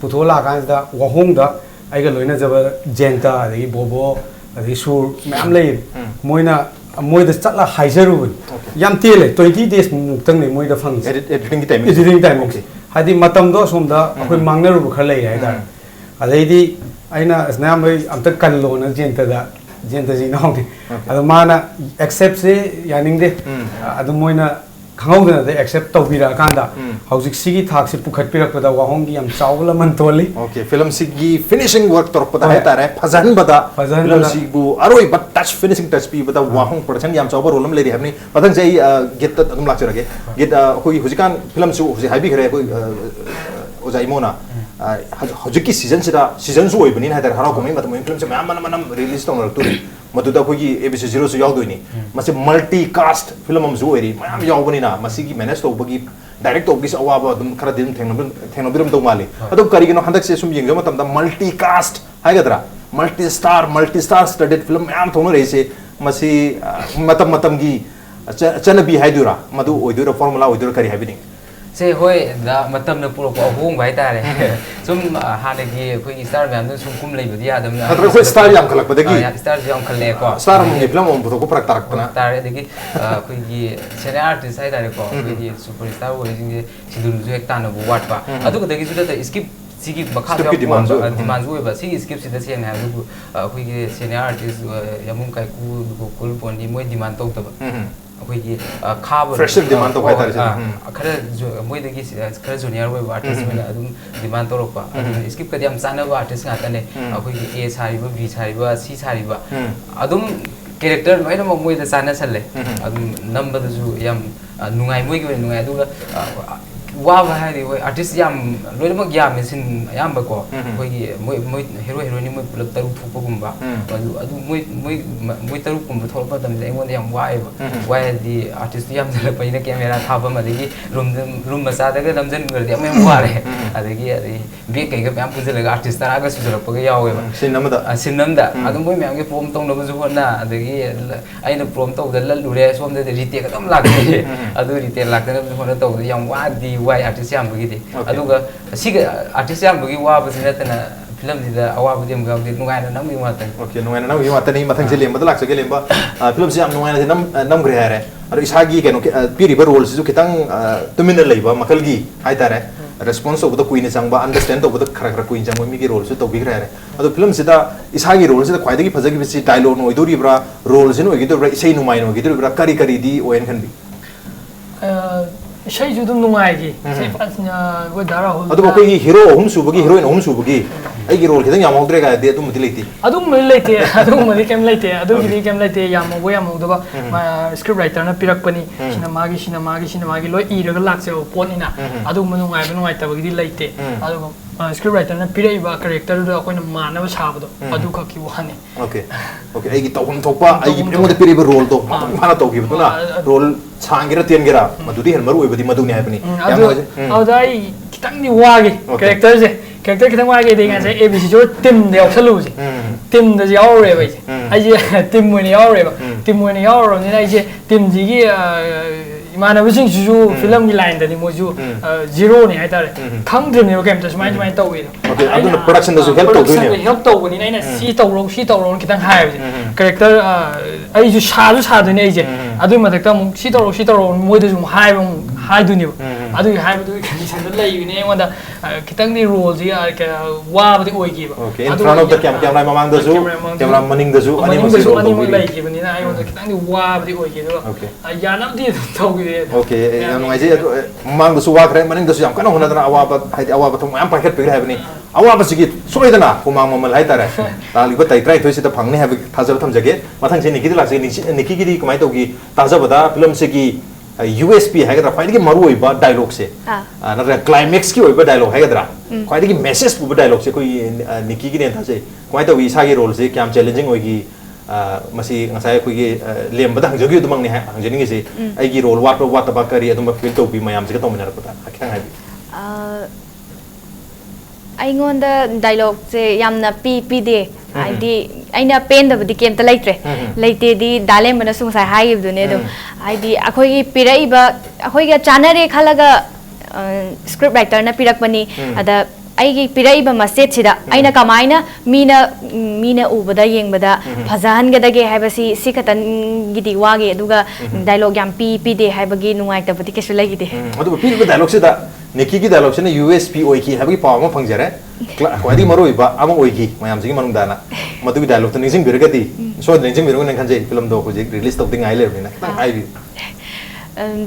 puthola kan da wahong da ai ga loina jaba jenta gi bobo adi sur ma'am ले Moina मोइदा चला हाइजरु याम तेले 20 days मुक्तंग ने मोइदा फंग editing time okay हादि मतम दो सोमदा अखोय मांगनरु खर ले हाइदा अदैदि आइना स्नाम बै अमत कल्लो न जेंता जी नाउदि अद माना एक्सेप्ट से यानिंग दे अद मोइना खंगौदना दे एक्सेप्ट तौबिरा कांदा हौजिक सिगी थाक से पुखट पिरक पदा वाहोंगी यम चावला मन तोली ओके फिल्म सिगी फिनिशिंग वर्क तोर पदा है तारे फजन बदा फिल्म सिगु अरोई बट टच फिनिशिंग टच पी बदा वाहोंग प्रोडक्शन यम चावर रोलम लेरी हमनी पतंग जई गेट तम लाच रगे गेट कोई हुजिकान फिल्म सु हुजि हाइबी खरे कोई ओजाई मोना हौजिकी सीजन सु ओइबनी हाइदर हराव कमै मतम फिल्म से मैम रिलीज तोंग तुरी मधुदा कोई ABC 0 से यादोइनी मसे मल्टी कास्ट फिल्म हम जो एरी मैम यावबनी ना मसी की मैनेज तो बगी डायरेक्ट ऑफिस अवाबा दम खरा दिन थेंगनबिरम तो माली अदो करिगनो हंदक से सुम यंग मतम द मल्टी कास्ट हाइगदरा मल्टी स्टार स्टडेड फिल्म मैम थोनो रेसे मसी मतम की चनबी हाइदुरा मधु ओइदुरा फार्मूला ओइदुरा करी हाइबिनी से होय दा मतम न पुरो होंग भाई तारे सुम हाने की कोई स्टार मैम न सुम कुम लेबदी यादम हत्र कोई स्टार याम खलक बदगी स्टार याम खले को स्टार हम फिल्म हम पुरो को फरक तारकना तारे देखि कोई की सेने आर्टिस्ट है तारे को कोई की सुपरस्टार होय जिंगे सिदुन जो एक तानो वाट पा अदु को देखि जुदा स्किप सिगी मखा डिमांड जो बा सिगी स्किप सिदा सेन है कोई की सेने आर्टिस्ट यामुम काय को कुल पोनी मोय डिमांड तो अखोई की खाब फ्रेशर डिमांड तो भाई तारे खरे जो मोय दगी खरे जूनियर वे आर्टिस्ट में अदुम डिमांड तो रोकपा स्किप कदि हम सानब आर्टिस्ट गातने अखोई की ए सारिबा बी सारिबा सी सारिबा अदुम कैरेक्टर लोइना मोय द साना सले अदुम नंबर जो याम नुंगाई मोय की नुंगाई अदुगा वाव हाइदि वे आर्टिस्ट याम लोइना याम मेसिन याम बको कोई की मोय हीरो हीरोइन मोय पुलप तरु थोपगुम्बा अदु मोय तरु कुम थोरपा तम जे एंगोन याम वाय दि आर्टिस्ट याम जले पैना कैमरा थाबा मदगी रूम मसा दग नमजन गरदि अमे वारे अदगी अदि बे कैग म्याम पुजलगा आर्टिस्ट तरागा सुजरपगा यावेबा सिनमदा अदु मोय म्याम के प्रोम तौनबा जु होना अदगी आइना प्रोम तौदा ललुरे सोमदे रिटेक एकदम लागे अदु रिटेक लाक्तना जु होना तौदा याम वादी वाई आर्टिस्ट याम बगिदि अदुगा सिग आर्टिस्ट याम बगी वाबसि नतना फिल्म दिदा अवाबदि हम गावदि नुगायना नमि वातन ओके नुगायना नमि वातन मथंग से लेंबा लाक्स के लेंबा फिल्म से हम नुगायना से नम ग्रे हारे अर इसागी केनो पीरिबा रोल से खितंग तुमिन लेबा मखलगी हाय तारे रेस्पॉन्स तो कुइन संगबा अंडरस्टैंड तो खरा कुइन संग मी की रोल से तो बिग्रे हारे अदो फिल्म सिदा इसागी रोल से ख्वाइदगी फजगी बिसि डायलॉग नो इदोरिब्रा रोल से नो इदोरिब्रा इसै नुमाय नो इदोरिब्रा करी दी ओएन खनबी शै जो दम नुंगाइगी से पासना गो दारा हो अदो कोई हीरो हम सुबगी हीरोइन हम सुबगी आई की रोल खिदंग याम होद्रे का दे तुम दिलेती अदुम लेते अदुम मदि केम लेते अदु गिदि केम लेते याम वो याम होदबा स्क्रिप्ट राइटर ना पिरकपनी सिनेमागी लोय इरग लाक्से पोनिना अदु मनुंगाइ बनुंगाइ तबगी लेते अदु स्क्रिप्ट राइटर ना पिरैबा कैरेक्टर दो अखोइना मानव साबदो अदु खकी वाने ओके आई की तौन थोपा आई की प्रेमो दे पिरैबा रोल तो माना तौगिबतुना रोल छांगिरा तेनगिरा मदुदी हेल मरु ओइबदी मदुनी हाइबनी अदुदाई खितंगनि वागे कैरेक्टर से कैरेक्टर खितंग वागे देगा से ABC जो टीम दे यावसलुजे टीम दे यावरे बाई आई टीम मोने यावरे बा टीम मोने यावरो ने आई टीम जिगी इमानबसिंगसु फिल्म की लाइन दनी मोजु जीरो ने हाइतारे खंगद्रने गेम त सुमाइन सुमाइन तौइदो ओके अदुन प्रोडक्शन दसु हेल्प तौदुने हेल्प तौबनी नैना सी तौरो खितंग हाइबजे कैरेक्टर आइजु सादुने आइजे अदुइ मथक्ता मु सी तौरो मोइदसु हाइदुनि अदुइ हाइबदु कंडीशन द लैबिने एंगोंदा खितंग नि रोल जी वाबदि ओइगिबा okay in front of the camera ममांग दसु कैमरा मनिंग दसु अनि मु लैगिबनिना आइगोंदा खितंग नि वाबदि ओइगिदो यानमदि तौगिदे ओके नुंगाइजे ममांग दसु वाखरे मनिंग दसु याम कनो होनदना अवाबा हाइदि अवाबा थोम याम पाखेट पेगरे हाइबनि अवाबा सिगि सोइदना हुमांग ममल हाइतारे तालिबा ताइत्राइ थोइसिदा फांगने हाइबि थाजब थमजगे मथंग से निकिदि लासे निकी गिदि कमाइ तौगी ताजबदा फिल्म सेगी USP हैगद्रा ख्वाइदगी मरु ओइबा डायलॉग से नत्र क्लाइमैक्स की ओइबा डायलॉग हैगद्रा ख्वाइदगी मैसेज पुबा डायलॉग से कोई निकी की नेता से कमाइ तौगी इसागी रोल से क्याम challenging ओइगी Masih ngasai khoigi lembada hangjagi udumang ni hangjani se aigi role wat ba kari adum feel to bi mayam se to minar pata akhang hai aingonda dialogue se yamna pi de aidi aina pen da budi kem ta laitre laite di dalem bana sung sai hai dune dum aidi akhoi gi pirai ba akhoi ga chanare khalaga script writer na pirak pani ada aigi pirai ba message sida aina kamaina mina ubada yengbada phajan ga dage haibasi si khatan gidi wage aduga dialogue yam pi de haibagi nungai ta budi kesu lagi de adu pi ba dialogue sida Niki ki dialogue sina USP oiki habi paw ma phangjare kwadi maroi ba ama oiki mayam sigi manung dana madu ki dialogue tning sing birgati so ning birung nang khanje film do ko je release tok ding ai le na tang ai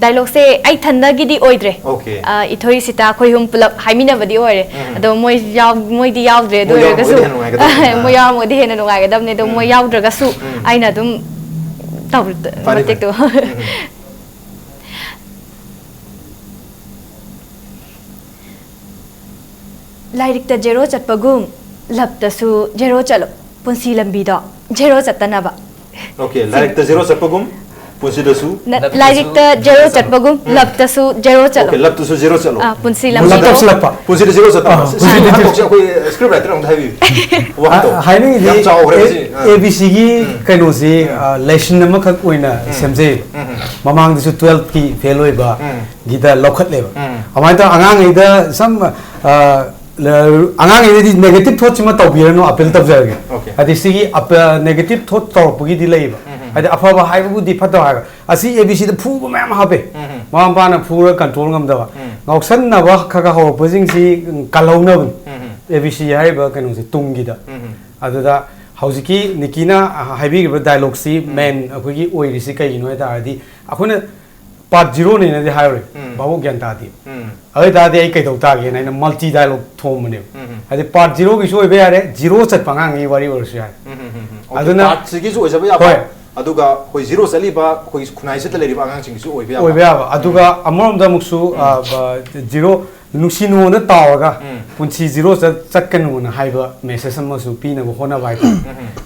dialogue se ai thanda gidi oidre okay ithoi sita khoi hum pulap haimina badi ore ado moi di yaudre do ga su moi yaw mo di hena nungai ga damne do moi yaudra ga su aina dum taw tek to Lairik ta zero chatpagum laptasu zero chalo punsi lambi do zero chatanaba okay lairik ta zero chatpagum punsi dasu lairik ta zero chatpagum laptasu zero chalo okay laptasu zero chalo punsi lambi do punsi da zero chatpa punsi da zero chalo koi script writer ong thai wa to haini di ABC gi kaino si lesson nama khak oina semje mamang disu 12 ki fail oiba gida lokhat leba amai ta angang ida sam angang ini negative thought cuma tahu biar no apel tahu jaga. Adi segi apa negative thought tahu pergi di lain. Adi apa bah hai bu di patah hai. Asi ABC itu phu memang hape. Mamam pana phu control ngam dawa. Ngoksan na bah kakak hau pusing si kalau na pun. ABC hai bah kan usi tung kita. Adi dah hausiki nikina hai bi kita dialog si main aku ki oi risi kai ino itu adi. Aku na part 0 ni nanti hire. Bawa gian tadi. Ada tadi ai kai tahu tadi na ini multi dialog thom ni. Ada part 0 ki show ibe ada 0 cat pangang ini wari versi ada. Ada na part segi show ibe apa? Aduga koi 0 sali ba koi kunai se teleri pangang segi show ibe apa? Ibe apa? Aduga amoram dah muksu 0 nuksinu na tahu ga. Punci 0 cat kanu na hai ba message sama su pi na bukan na baik.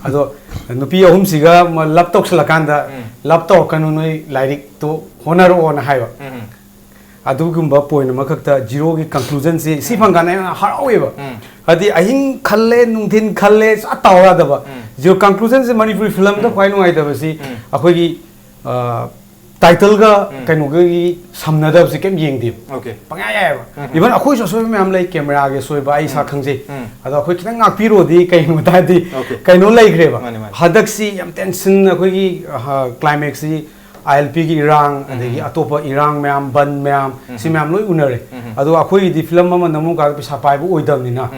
Ado nupi ahum siga laptop selakan da laptop kanu noi lirik tu honor on hai ba. Adugumba point makakta 0 ki conclusion si sifang na harawe ba adi ahing khalle nungthin khalle atawa da ba jo conclusion se manipuri film da kwai nungai da ba si akhoi gi title ga kaino gi samna da si kem yeng di okay panga ya ba even akhoi so so me am lai camera ge so ba ai sa khangje ado akhoi kitang ngak piro di kaino ta di kaino lai gre ba hadak si yam tension akhoi gi climax si ILP ki irang adegi atopa irang meam ban meam si meam loi unare ado akhoi di film ma namu ka pisa pai bu oidam ni na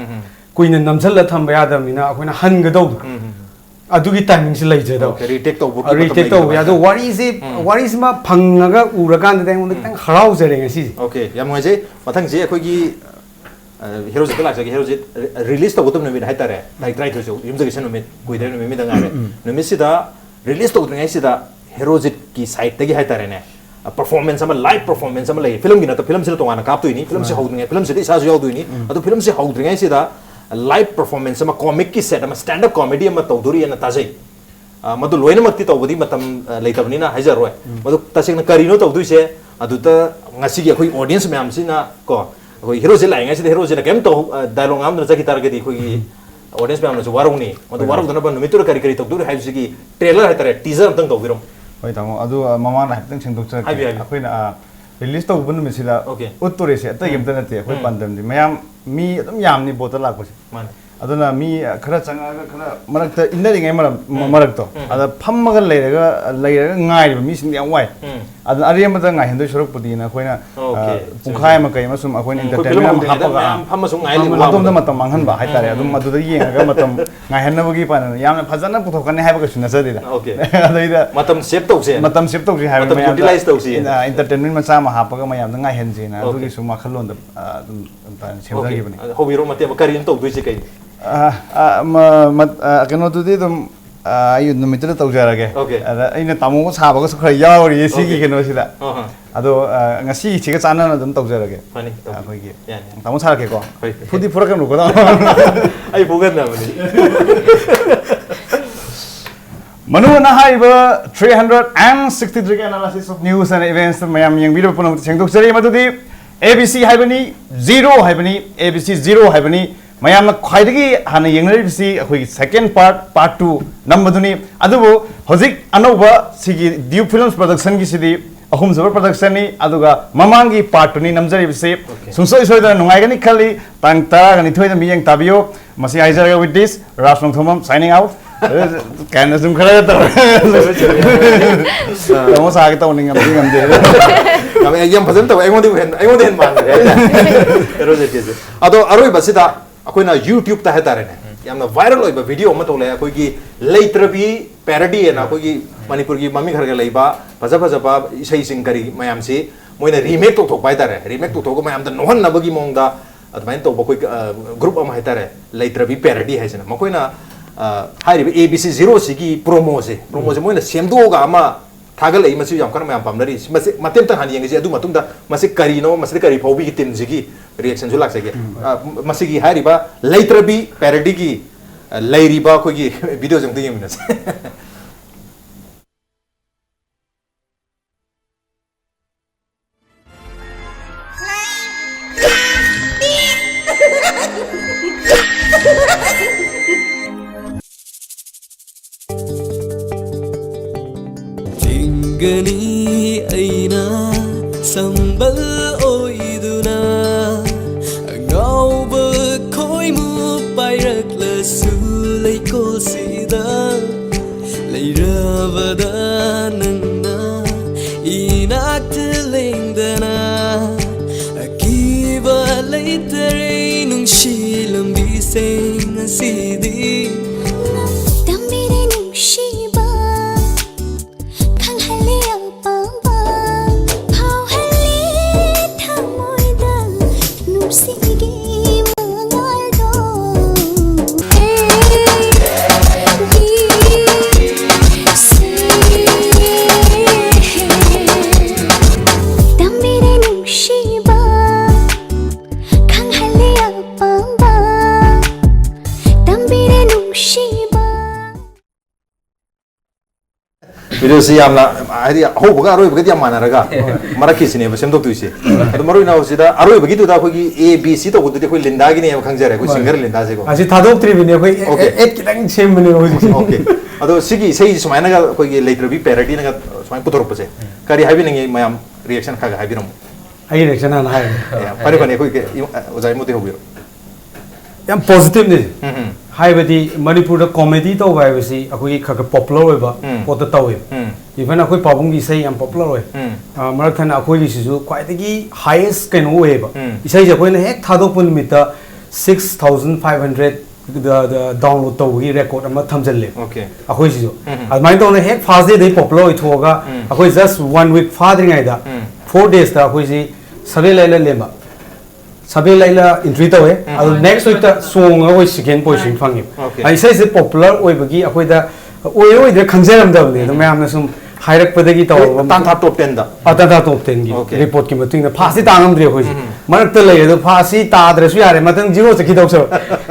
kuina namsal la thamba yadam ni na akhoi na han ga do adu gi timing si lai je do retake to ya do wari si ma phangaga urakan da ngong tang harau jere ngasi okay yam ngai je mathang je akhoi gi Herojit la jagi Herojit release to gutum na mi hai tare like try to so yum jagi sen mi kuidre no mi da ngare no mi sida release to ngai sida Herojit ki side tagi hai tare ne performance sama live performance sama lai film gina to film sila tongana kap to ini film se houdinga film se isa jo ini adu film se houdinga sida live performance sama comic ki set ama stand up comedy ama tawduri na tajai madu loina makti tawbudi matam leitabni na hajar roi madu tasing na karino tawdu se adu ta ngasi gi khoi audience me am sina ko khoi Herojit lai ngai sida Herojit na kem to dialogue am na jaki target khoi audience me am na warung ni madu warung dana ban mitur kari kari tawdur hai sigi trailer hai tare teaser tang tawbirom ꯍꯣꯏ ꯇꯥꯃꯣ ꯑꯗꯨ ꯃꯃꯥꯡꯗ ꯍꯥꯏꯐꯦꯠꯇꯪ ꯁꯦꯡꯗꯣꯛꯆꯔꯛꯀꯦ ꯑꯩꯈꯣꯏꯅ release ꯇꯧꯕ ꯅꯨꯃꯤꯠꯁꯤꯗ ꯎꯠꯇꯣꯔꯤꯁꯦ ꯑꯇꯩ ꯑꯝꯇ ꯅꯠꯇꯦ ꯑꯩꯈꯣꯏ ꯄꯥꯟꯗꯝꯗꯤ ꯃꯌꯥꯝ ꯃꯤ ꯑꯗꯨꯝ ꯌꯥꯝꯅꯤ ꯕꯣꯠꯇ ꯂꯥꯛꯄꯁꯦ aduna mi khara changa khara marakta innari ngai marak to ada phammaga leiraga ngai mi sing yang wai ada ariam da ngai hendo suruk pudi na khoina pungkhai ma kai masum akoin entertainment hapaga phamma sum ngai ling adom da matam manghan ba hai tare adum madu da yenga matam ngai hanna bagi pan yam phajana puthokane hai ba sunna sadida ada matam save to se hai matam utilize to se entertainment ma sa ma hapaga mayam da ngai hen je na adu gi suma khalon da semda gi bani hobiro mate kari to dui se kai keno tu di dum ayu no mitra tau jara ge ada ina tamu ko sa ba ko khra yaw ri si gi keno sida ado ngasi chi ga chana na dum tau jara ge pani khoi gi tamu sa ke ko phudi phura kam ko da ai bogan na mani Manu na haiba 363 analysis of news and events mayam yang video pun chengdok sari madudi ABC haibani 0 haibani ABC 0 haibani mayam khwaidagi hana yengnaribisi akhoi second part 2 nambaduni adubu hozik anoba sigi Dew Films production gi sidi ahum zaba production ni aduga mamangi part 2 ni namjaribisi sungsoi soida nungaigani khali tang tara gani thoida miyang tabiyo masi aizaraga with this Nongthombam signing out Karena zoom kerja tu, kamu sakit tahu nih ngambil dia. Kami yang pasal tu, aku mau mana? Herojit je. Atau aroi basi dah, aku na YouTube dah hetar ni. Yang na viral loh, video amat oleh aku gi later bi parody na aku gi Manipur gi mami kerja laiba, pasal isai singkari mayam si, mau na remake tu baik tar. Remake tu ko mayam tu nohan na bagi mong da, atau main tu bakoi group am hetar. Later bi parody hai sana. Makoi na hari ABC 0 sigi promo mo na semdo ga ama thagal ai masu yam kan ma pam nari matem ta hani ngi adu matung da masi kari no masi kari phobi ki tim sigi reaction ju lak sage masi gi hari ba later bi parody ki lairi ba ko gi video jang ding minas Gani aina sambal oiduna ngau ba khoi mu pairak la sulai ko sida leiravada nangna inak lengdana akiba leitere nung shilam biseng sidi video si yam na hari ho boga aroi boga dia mana raga maraki sine ba semdok tuise adu maroi na usida aroi bogi tu da ko gi ABC to gudu ko linda gi ne khangjare ko singer linda se ko asi thadok tri bine ko et kitang sem bine ho ji okay adu sigi sei sumaina ga ko gi later bi parody na ga sumai putor pose kari habi ngi mayam reaction khaga habi ram ai reaction na hai pare pare ko ke ozai mo te hobiro yam positive ne haibadi Manipur da comedy to bai basi akoi kha popular oi ba pot ta oi even akoi pabung gi sai yam popular oi marathon akoi gi sisu kwai gi highest ken oi ba isai je koi na hek thadok pun mita 6500 the download to gi record ama thamjal le okay akoi sisu admai to na hek fast day popular oi thoga akoi just 1 week father ngai da 4 days da akoi ji sabe laila lemba sabe laila entry to hai adu next week ta song oi second position fangi ai sai se popular oi bagi akoi da oi de khangjaram da ne me amna sum hairak padagi to tan tha top 10 da tan tha top 10 gi report ki mating na phasi tangam dre hoi manak ta lai do phasi ta dre su yare matang zero se ki dok so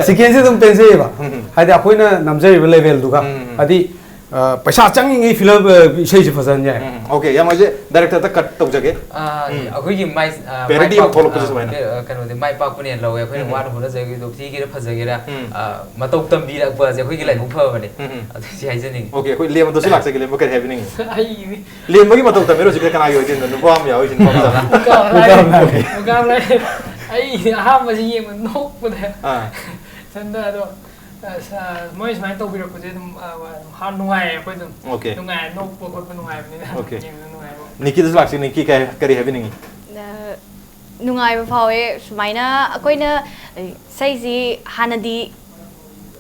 second se dum 10 se ba hai da akoi na namjai level du ga adi पैसा चंगी film इसे फजन जाए okay या मुझे director तक cut तक जगह अखोई माइ पेरडी में थोड़ा कुछ समय ना कनो दे माइ पाक पुने लवे अखोई वान होना जगह तो ठीक है फजगेरा मतौ तंबी रख बजे अखोई की लाइक फबने अदि हाइजनिंग ओके अखोई लेम तो से लाग से लेम कर हैपनिंग लेम बगी मतौ तमेरो जिक कना यो दिन नु बाम याव जिन गाम ले आई हाम बजे ये मन नोक बदे संदा दो मोइस माइन तो बिरो पजे तुम हार नुंगाय अखोई तुम नुंगाय नोक पकोट नुंगाय बने ओके निकी दस लाग से निकी काय करी happening नुंगाय फावे सुमाइना अखोइना सैजी हानदी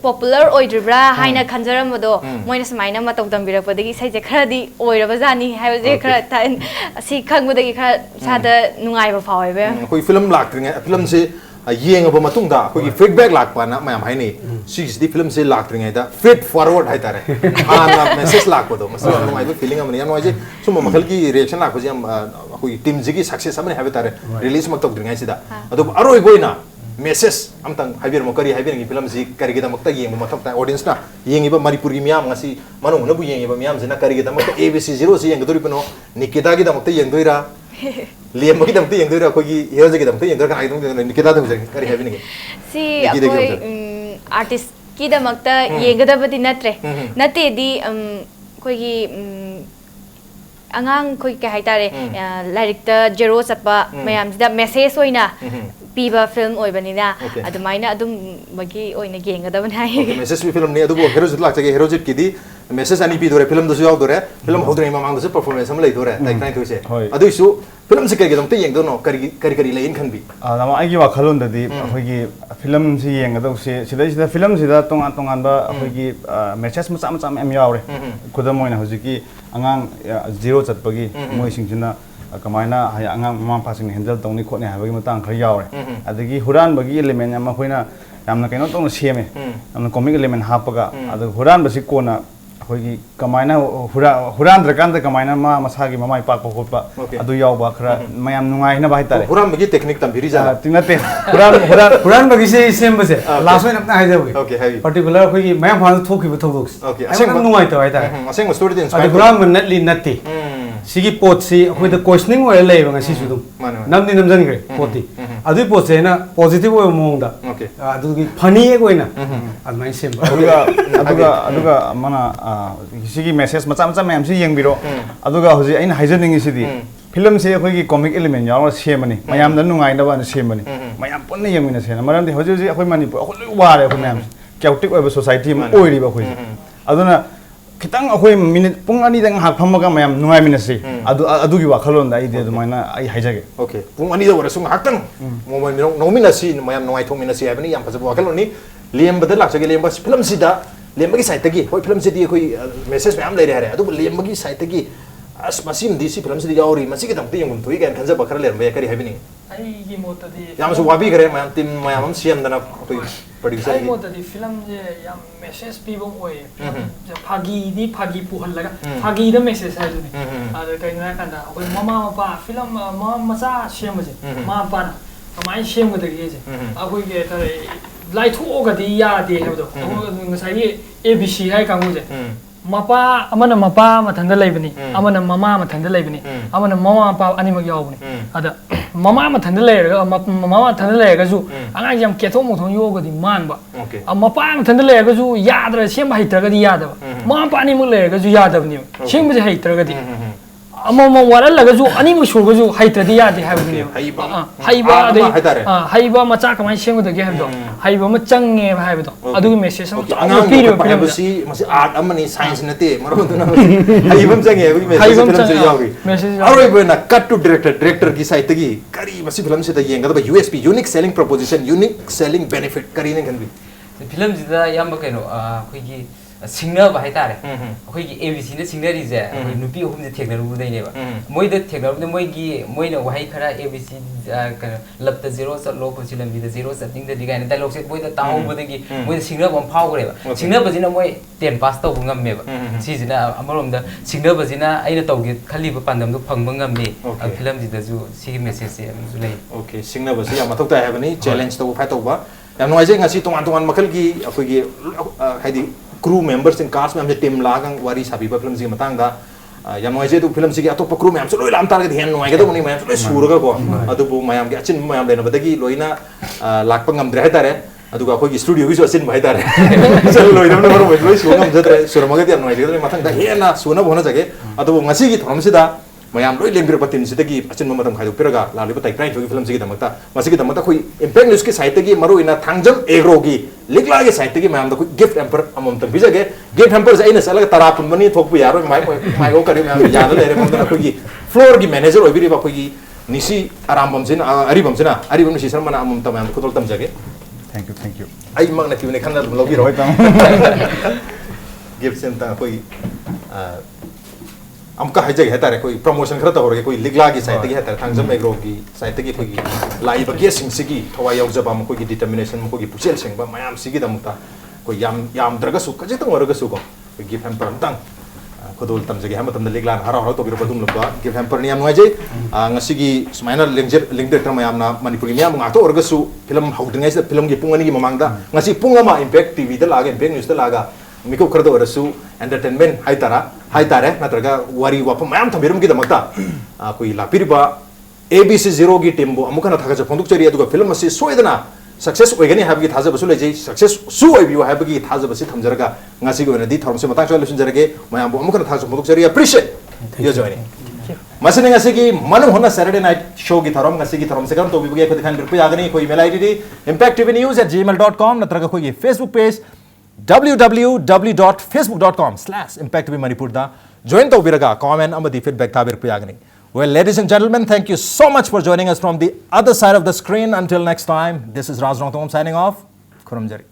popular oidribra haina khanjaram bodo moina smaina matau tambira podagi sai je kharadi oiraba jani haiba je khara tan si khangudagi khara sada nungai ba fawe be koi film laktring film se yeng aba matung da koi feedback lak pa na mayam haini six di film se laktring da feed forward hai tare ana message lak bodo masala nungai ba feeling amani amoi je sum makhal ki reaction lak ko jam koi team jigi success amani hai tare release mak tok dringai sida adu aroi boina message amtang habir mo kari habir ngi film si kari kita makta yeng mo thok ta audience na yeng iba manipur gi miam ngasi manung na bu yeng iba miam jena kari kita makta abc 0 si yeng dori pano nikita gi da makta yeng doira liam gi da makta yeng doira ko gi hero gi da makta yeng doira kai dong nikita da kari habir ngi si akoi artist ki da makta yeng da badi natre nate di koi gi angang koi ka haitare lyric ta zero satpa mayam da message oina piba film oibanina adumaina adum bagi oina genga da banai message film ne adu bo herojit lak chage herojit ki di message ani pi dore film dosu yaw dore film hodre mamang dosu performance am lei dore like nine thoise adu isu film se kage dam te yeng do no kari lein khan bi lama ai gi wa khalon da di khoi gi film si yeng do se sida film sida tongan ba khoi gi message macha am yaw re khudam moina hoji ki angang zero chat bagi moi sing jina kamaina hay angang mama pasing handle tongni khotne habagi matang khar yaure adagi huran bagi element ama khoina yamna kaino tong seme amna comic element hapaga adu huran basi kona khoigi kamaina huran drakan da kamaina ma masagi mama ipak pokotpa adu yawba khara mayam nungai na bai tare huran bagi technique tam biri ja tinate huran bagi se sem base last one apna haja wi okay habi particular khoigi mayam phan thoki bu thodoks okay aseng nungai ta bai tare aseng story din inspire huran man natli natti sigi pot si khoi da questioning oi lei bang si su dum namni namjan gre poti adu pot se na positive oi mong da okay adu gi funny e goina admai sem aduga mana sigi message macha mayam si yeng biro aduga hoji aina haijaning sidi film se khoi gi comic element yaw semani mayam da nungai da ba na semani mayam ponna yemina sena maram di hoji khoi manipur khoi ware khoi mayam chaotic oi society ma oi ri ba khoi aduna kitang akhoi minute pung ani dang hak phamaga mayam nungai minasi adu gi wakhalon da ide dumaina ai haijage okay pung ani da wara sung hakang mo nominasi mayam nungai thong minasi habani yam phaja wakhalon ni lemba da lakse lemba film sida lemba gi site gi hoi film sidi khoi message mayam lai re adu lemba gi site gi as masim di si film sidi yauri masi gi damte yengum thui gan khanja bakara lemba kari habini ai gi mota di yam su wabi gare mayam tim mayam siam dana khoi producer ai mota di film je yam message pi bong oi je phagi puhal laga phagi da message hai ni ada kai na kan da oi mama pa film mama macha siam je ma pa na kamai siam ga de je akoi ge tare lai thu ga di ya de ha do ngasai abc hai kang je mapa amana mapa mathanda leibani amana mama mathanda leibani amana mama pa animak yawbani ada mama mathanda leiraga mama mathanda leiraga ju angai jam kethong mothong yoga di manba mapa mathanda leiraga ju yadra sem haitraga di yadaba mama pa animak leiraga ju yadabni sem je haitraga di amama wara laga ju animak surga ju haitradi yade habni haiba haiba macha kamai sem da ge habdo haiba ma change habdo adu message anga piro piro si masi art amani science nate maro duna haibam change agi message yawi aroi bena cut to director ki site gi kari masi film se da yenga da USP unique selling proposition unique selling benefit kari ne kan bi film jida yam ba kaino khoi gi singer ba hai tare khoi gi abc ne singer ri je nupi hum je thekna ru dai ne ba moi da thekna ru moi gi moi na wahai khara abc ka labta zero sat lo phosi lam bi da zero sat ding da digai ne dialogue set moi da taw ba da gi moi da singer bam phau gre ba singer ba jina moi 10 pass taw ngam me ba si jina amarom da singer ba jina aina taw gi khali ba pandam du phang ba ngam ni film ji da ju si message se ju lai okay singer ba si ya mathok ta have ni challenge to fight to ba yam noi je ngasi tongan makal gi akoi gi haidi crew members in cast member team lagang wari sabi ba film si matang da yang noise tu film si atop crew member so loi lam tar ke hian noi ke to mani mayam so suraga ko adu bu mayam ge achin mayam le na badagi loina lak pangam dre tare adu ga khoi studio gi so achin mai tare so loi dam na ro loi sungam jatre suramaga ti noi le matang da hian na suna bona jage adu ngasi gi thom si da mayam loi lembir patin sidagi achin mamadam khaidu piraga lali batai prime thogi film sigi damakta masigi damakta khoi impact news ki site gi maru ina thangjam egro gi ligla gi site gi mayam da khoi gift hamper amom tam bijage gift hamper zaina sala tara pun mani thokpu yaro mai go kari mayam yana le re mamda khoi gi floor gi manager obiri ba khoi gi nisi arambam sin aribam sina aribam nisi sarmana amom tam mayam khotol tam jage thank you ai mag na kibne khanna lobi roi tam gift sem ta khoi amka hajag hetare koi promotion khara tawre koi ligla gi site gi hetare thangjam egro gi site gi koi lai ba ge sing sigi thawai yaw jaba ma koi gi determination ma koi gi puchel sing ba mayam sigi damta koi yam draga su ka jetang waraga su ko gi hamper tang khodol tam jagi ham tam ligla hara hara to bi badum lobba gi hamper ni am ngaje ngasi gi smainer lingder tam mayam na manipur gi am ngato waraga su film haudingai se film gi pungani gi mamang da ngasi pungama impact tv da laga impact news da laga miko khara do rasu entertainment haitare natraga wari wapa mayam thambirum gi damakta koi lapiriba abc 0 gi team bo amukana thaga ja phonduk chari aduga film asi soidana success oigani habgi thaja basu lejai success su oibi habgi thaja basi thamjaraga ngasi go nadi thormse matang solution jarage mayam bo amukana thaja phonduk chari appreciate yo joining masine ngasi gi manung hona saturday night show gi thorom ngasi gi thorom se kam to bibuge ko dikhan birpu yagani koi email id impacttvnews@gmail.com natraga koi facebook page www.facebook.com/impacttvmanipur da join to biraga comment amadi feedback thabir puyagni. Well, ladies and gentlemen, thank you so much for joining us from the other side of the screen. Until next time, this is Nongthombam signing off. Khuram jari.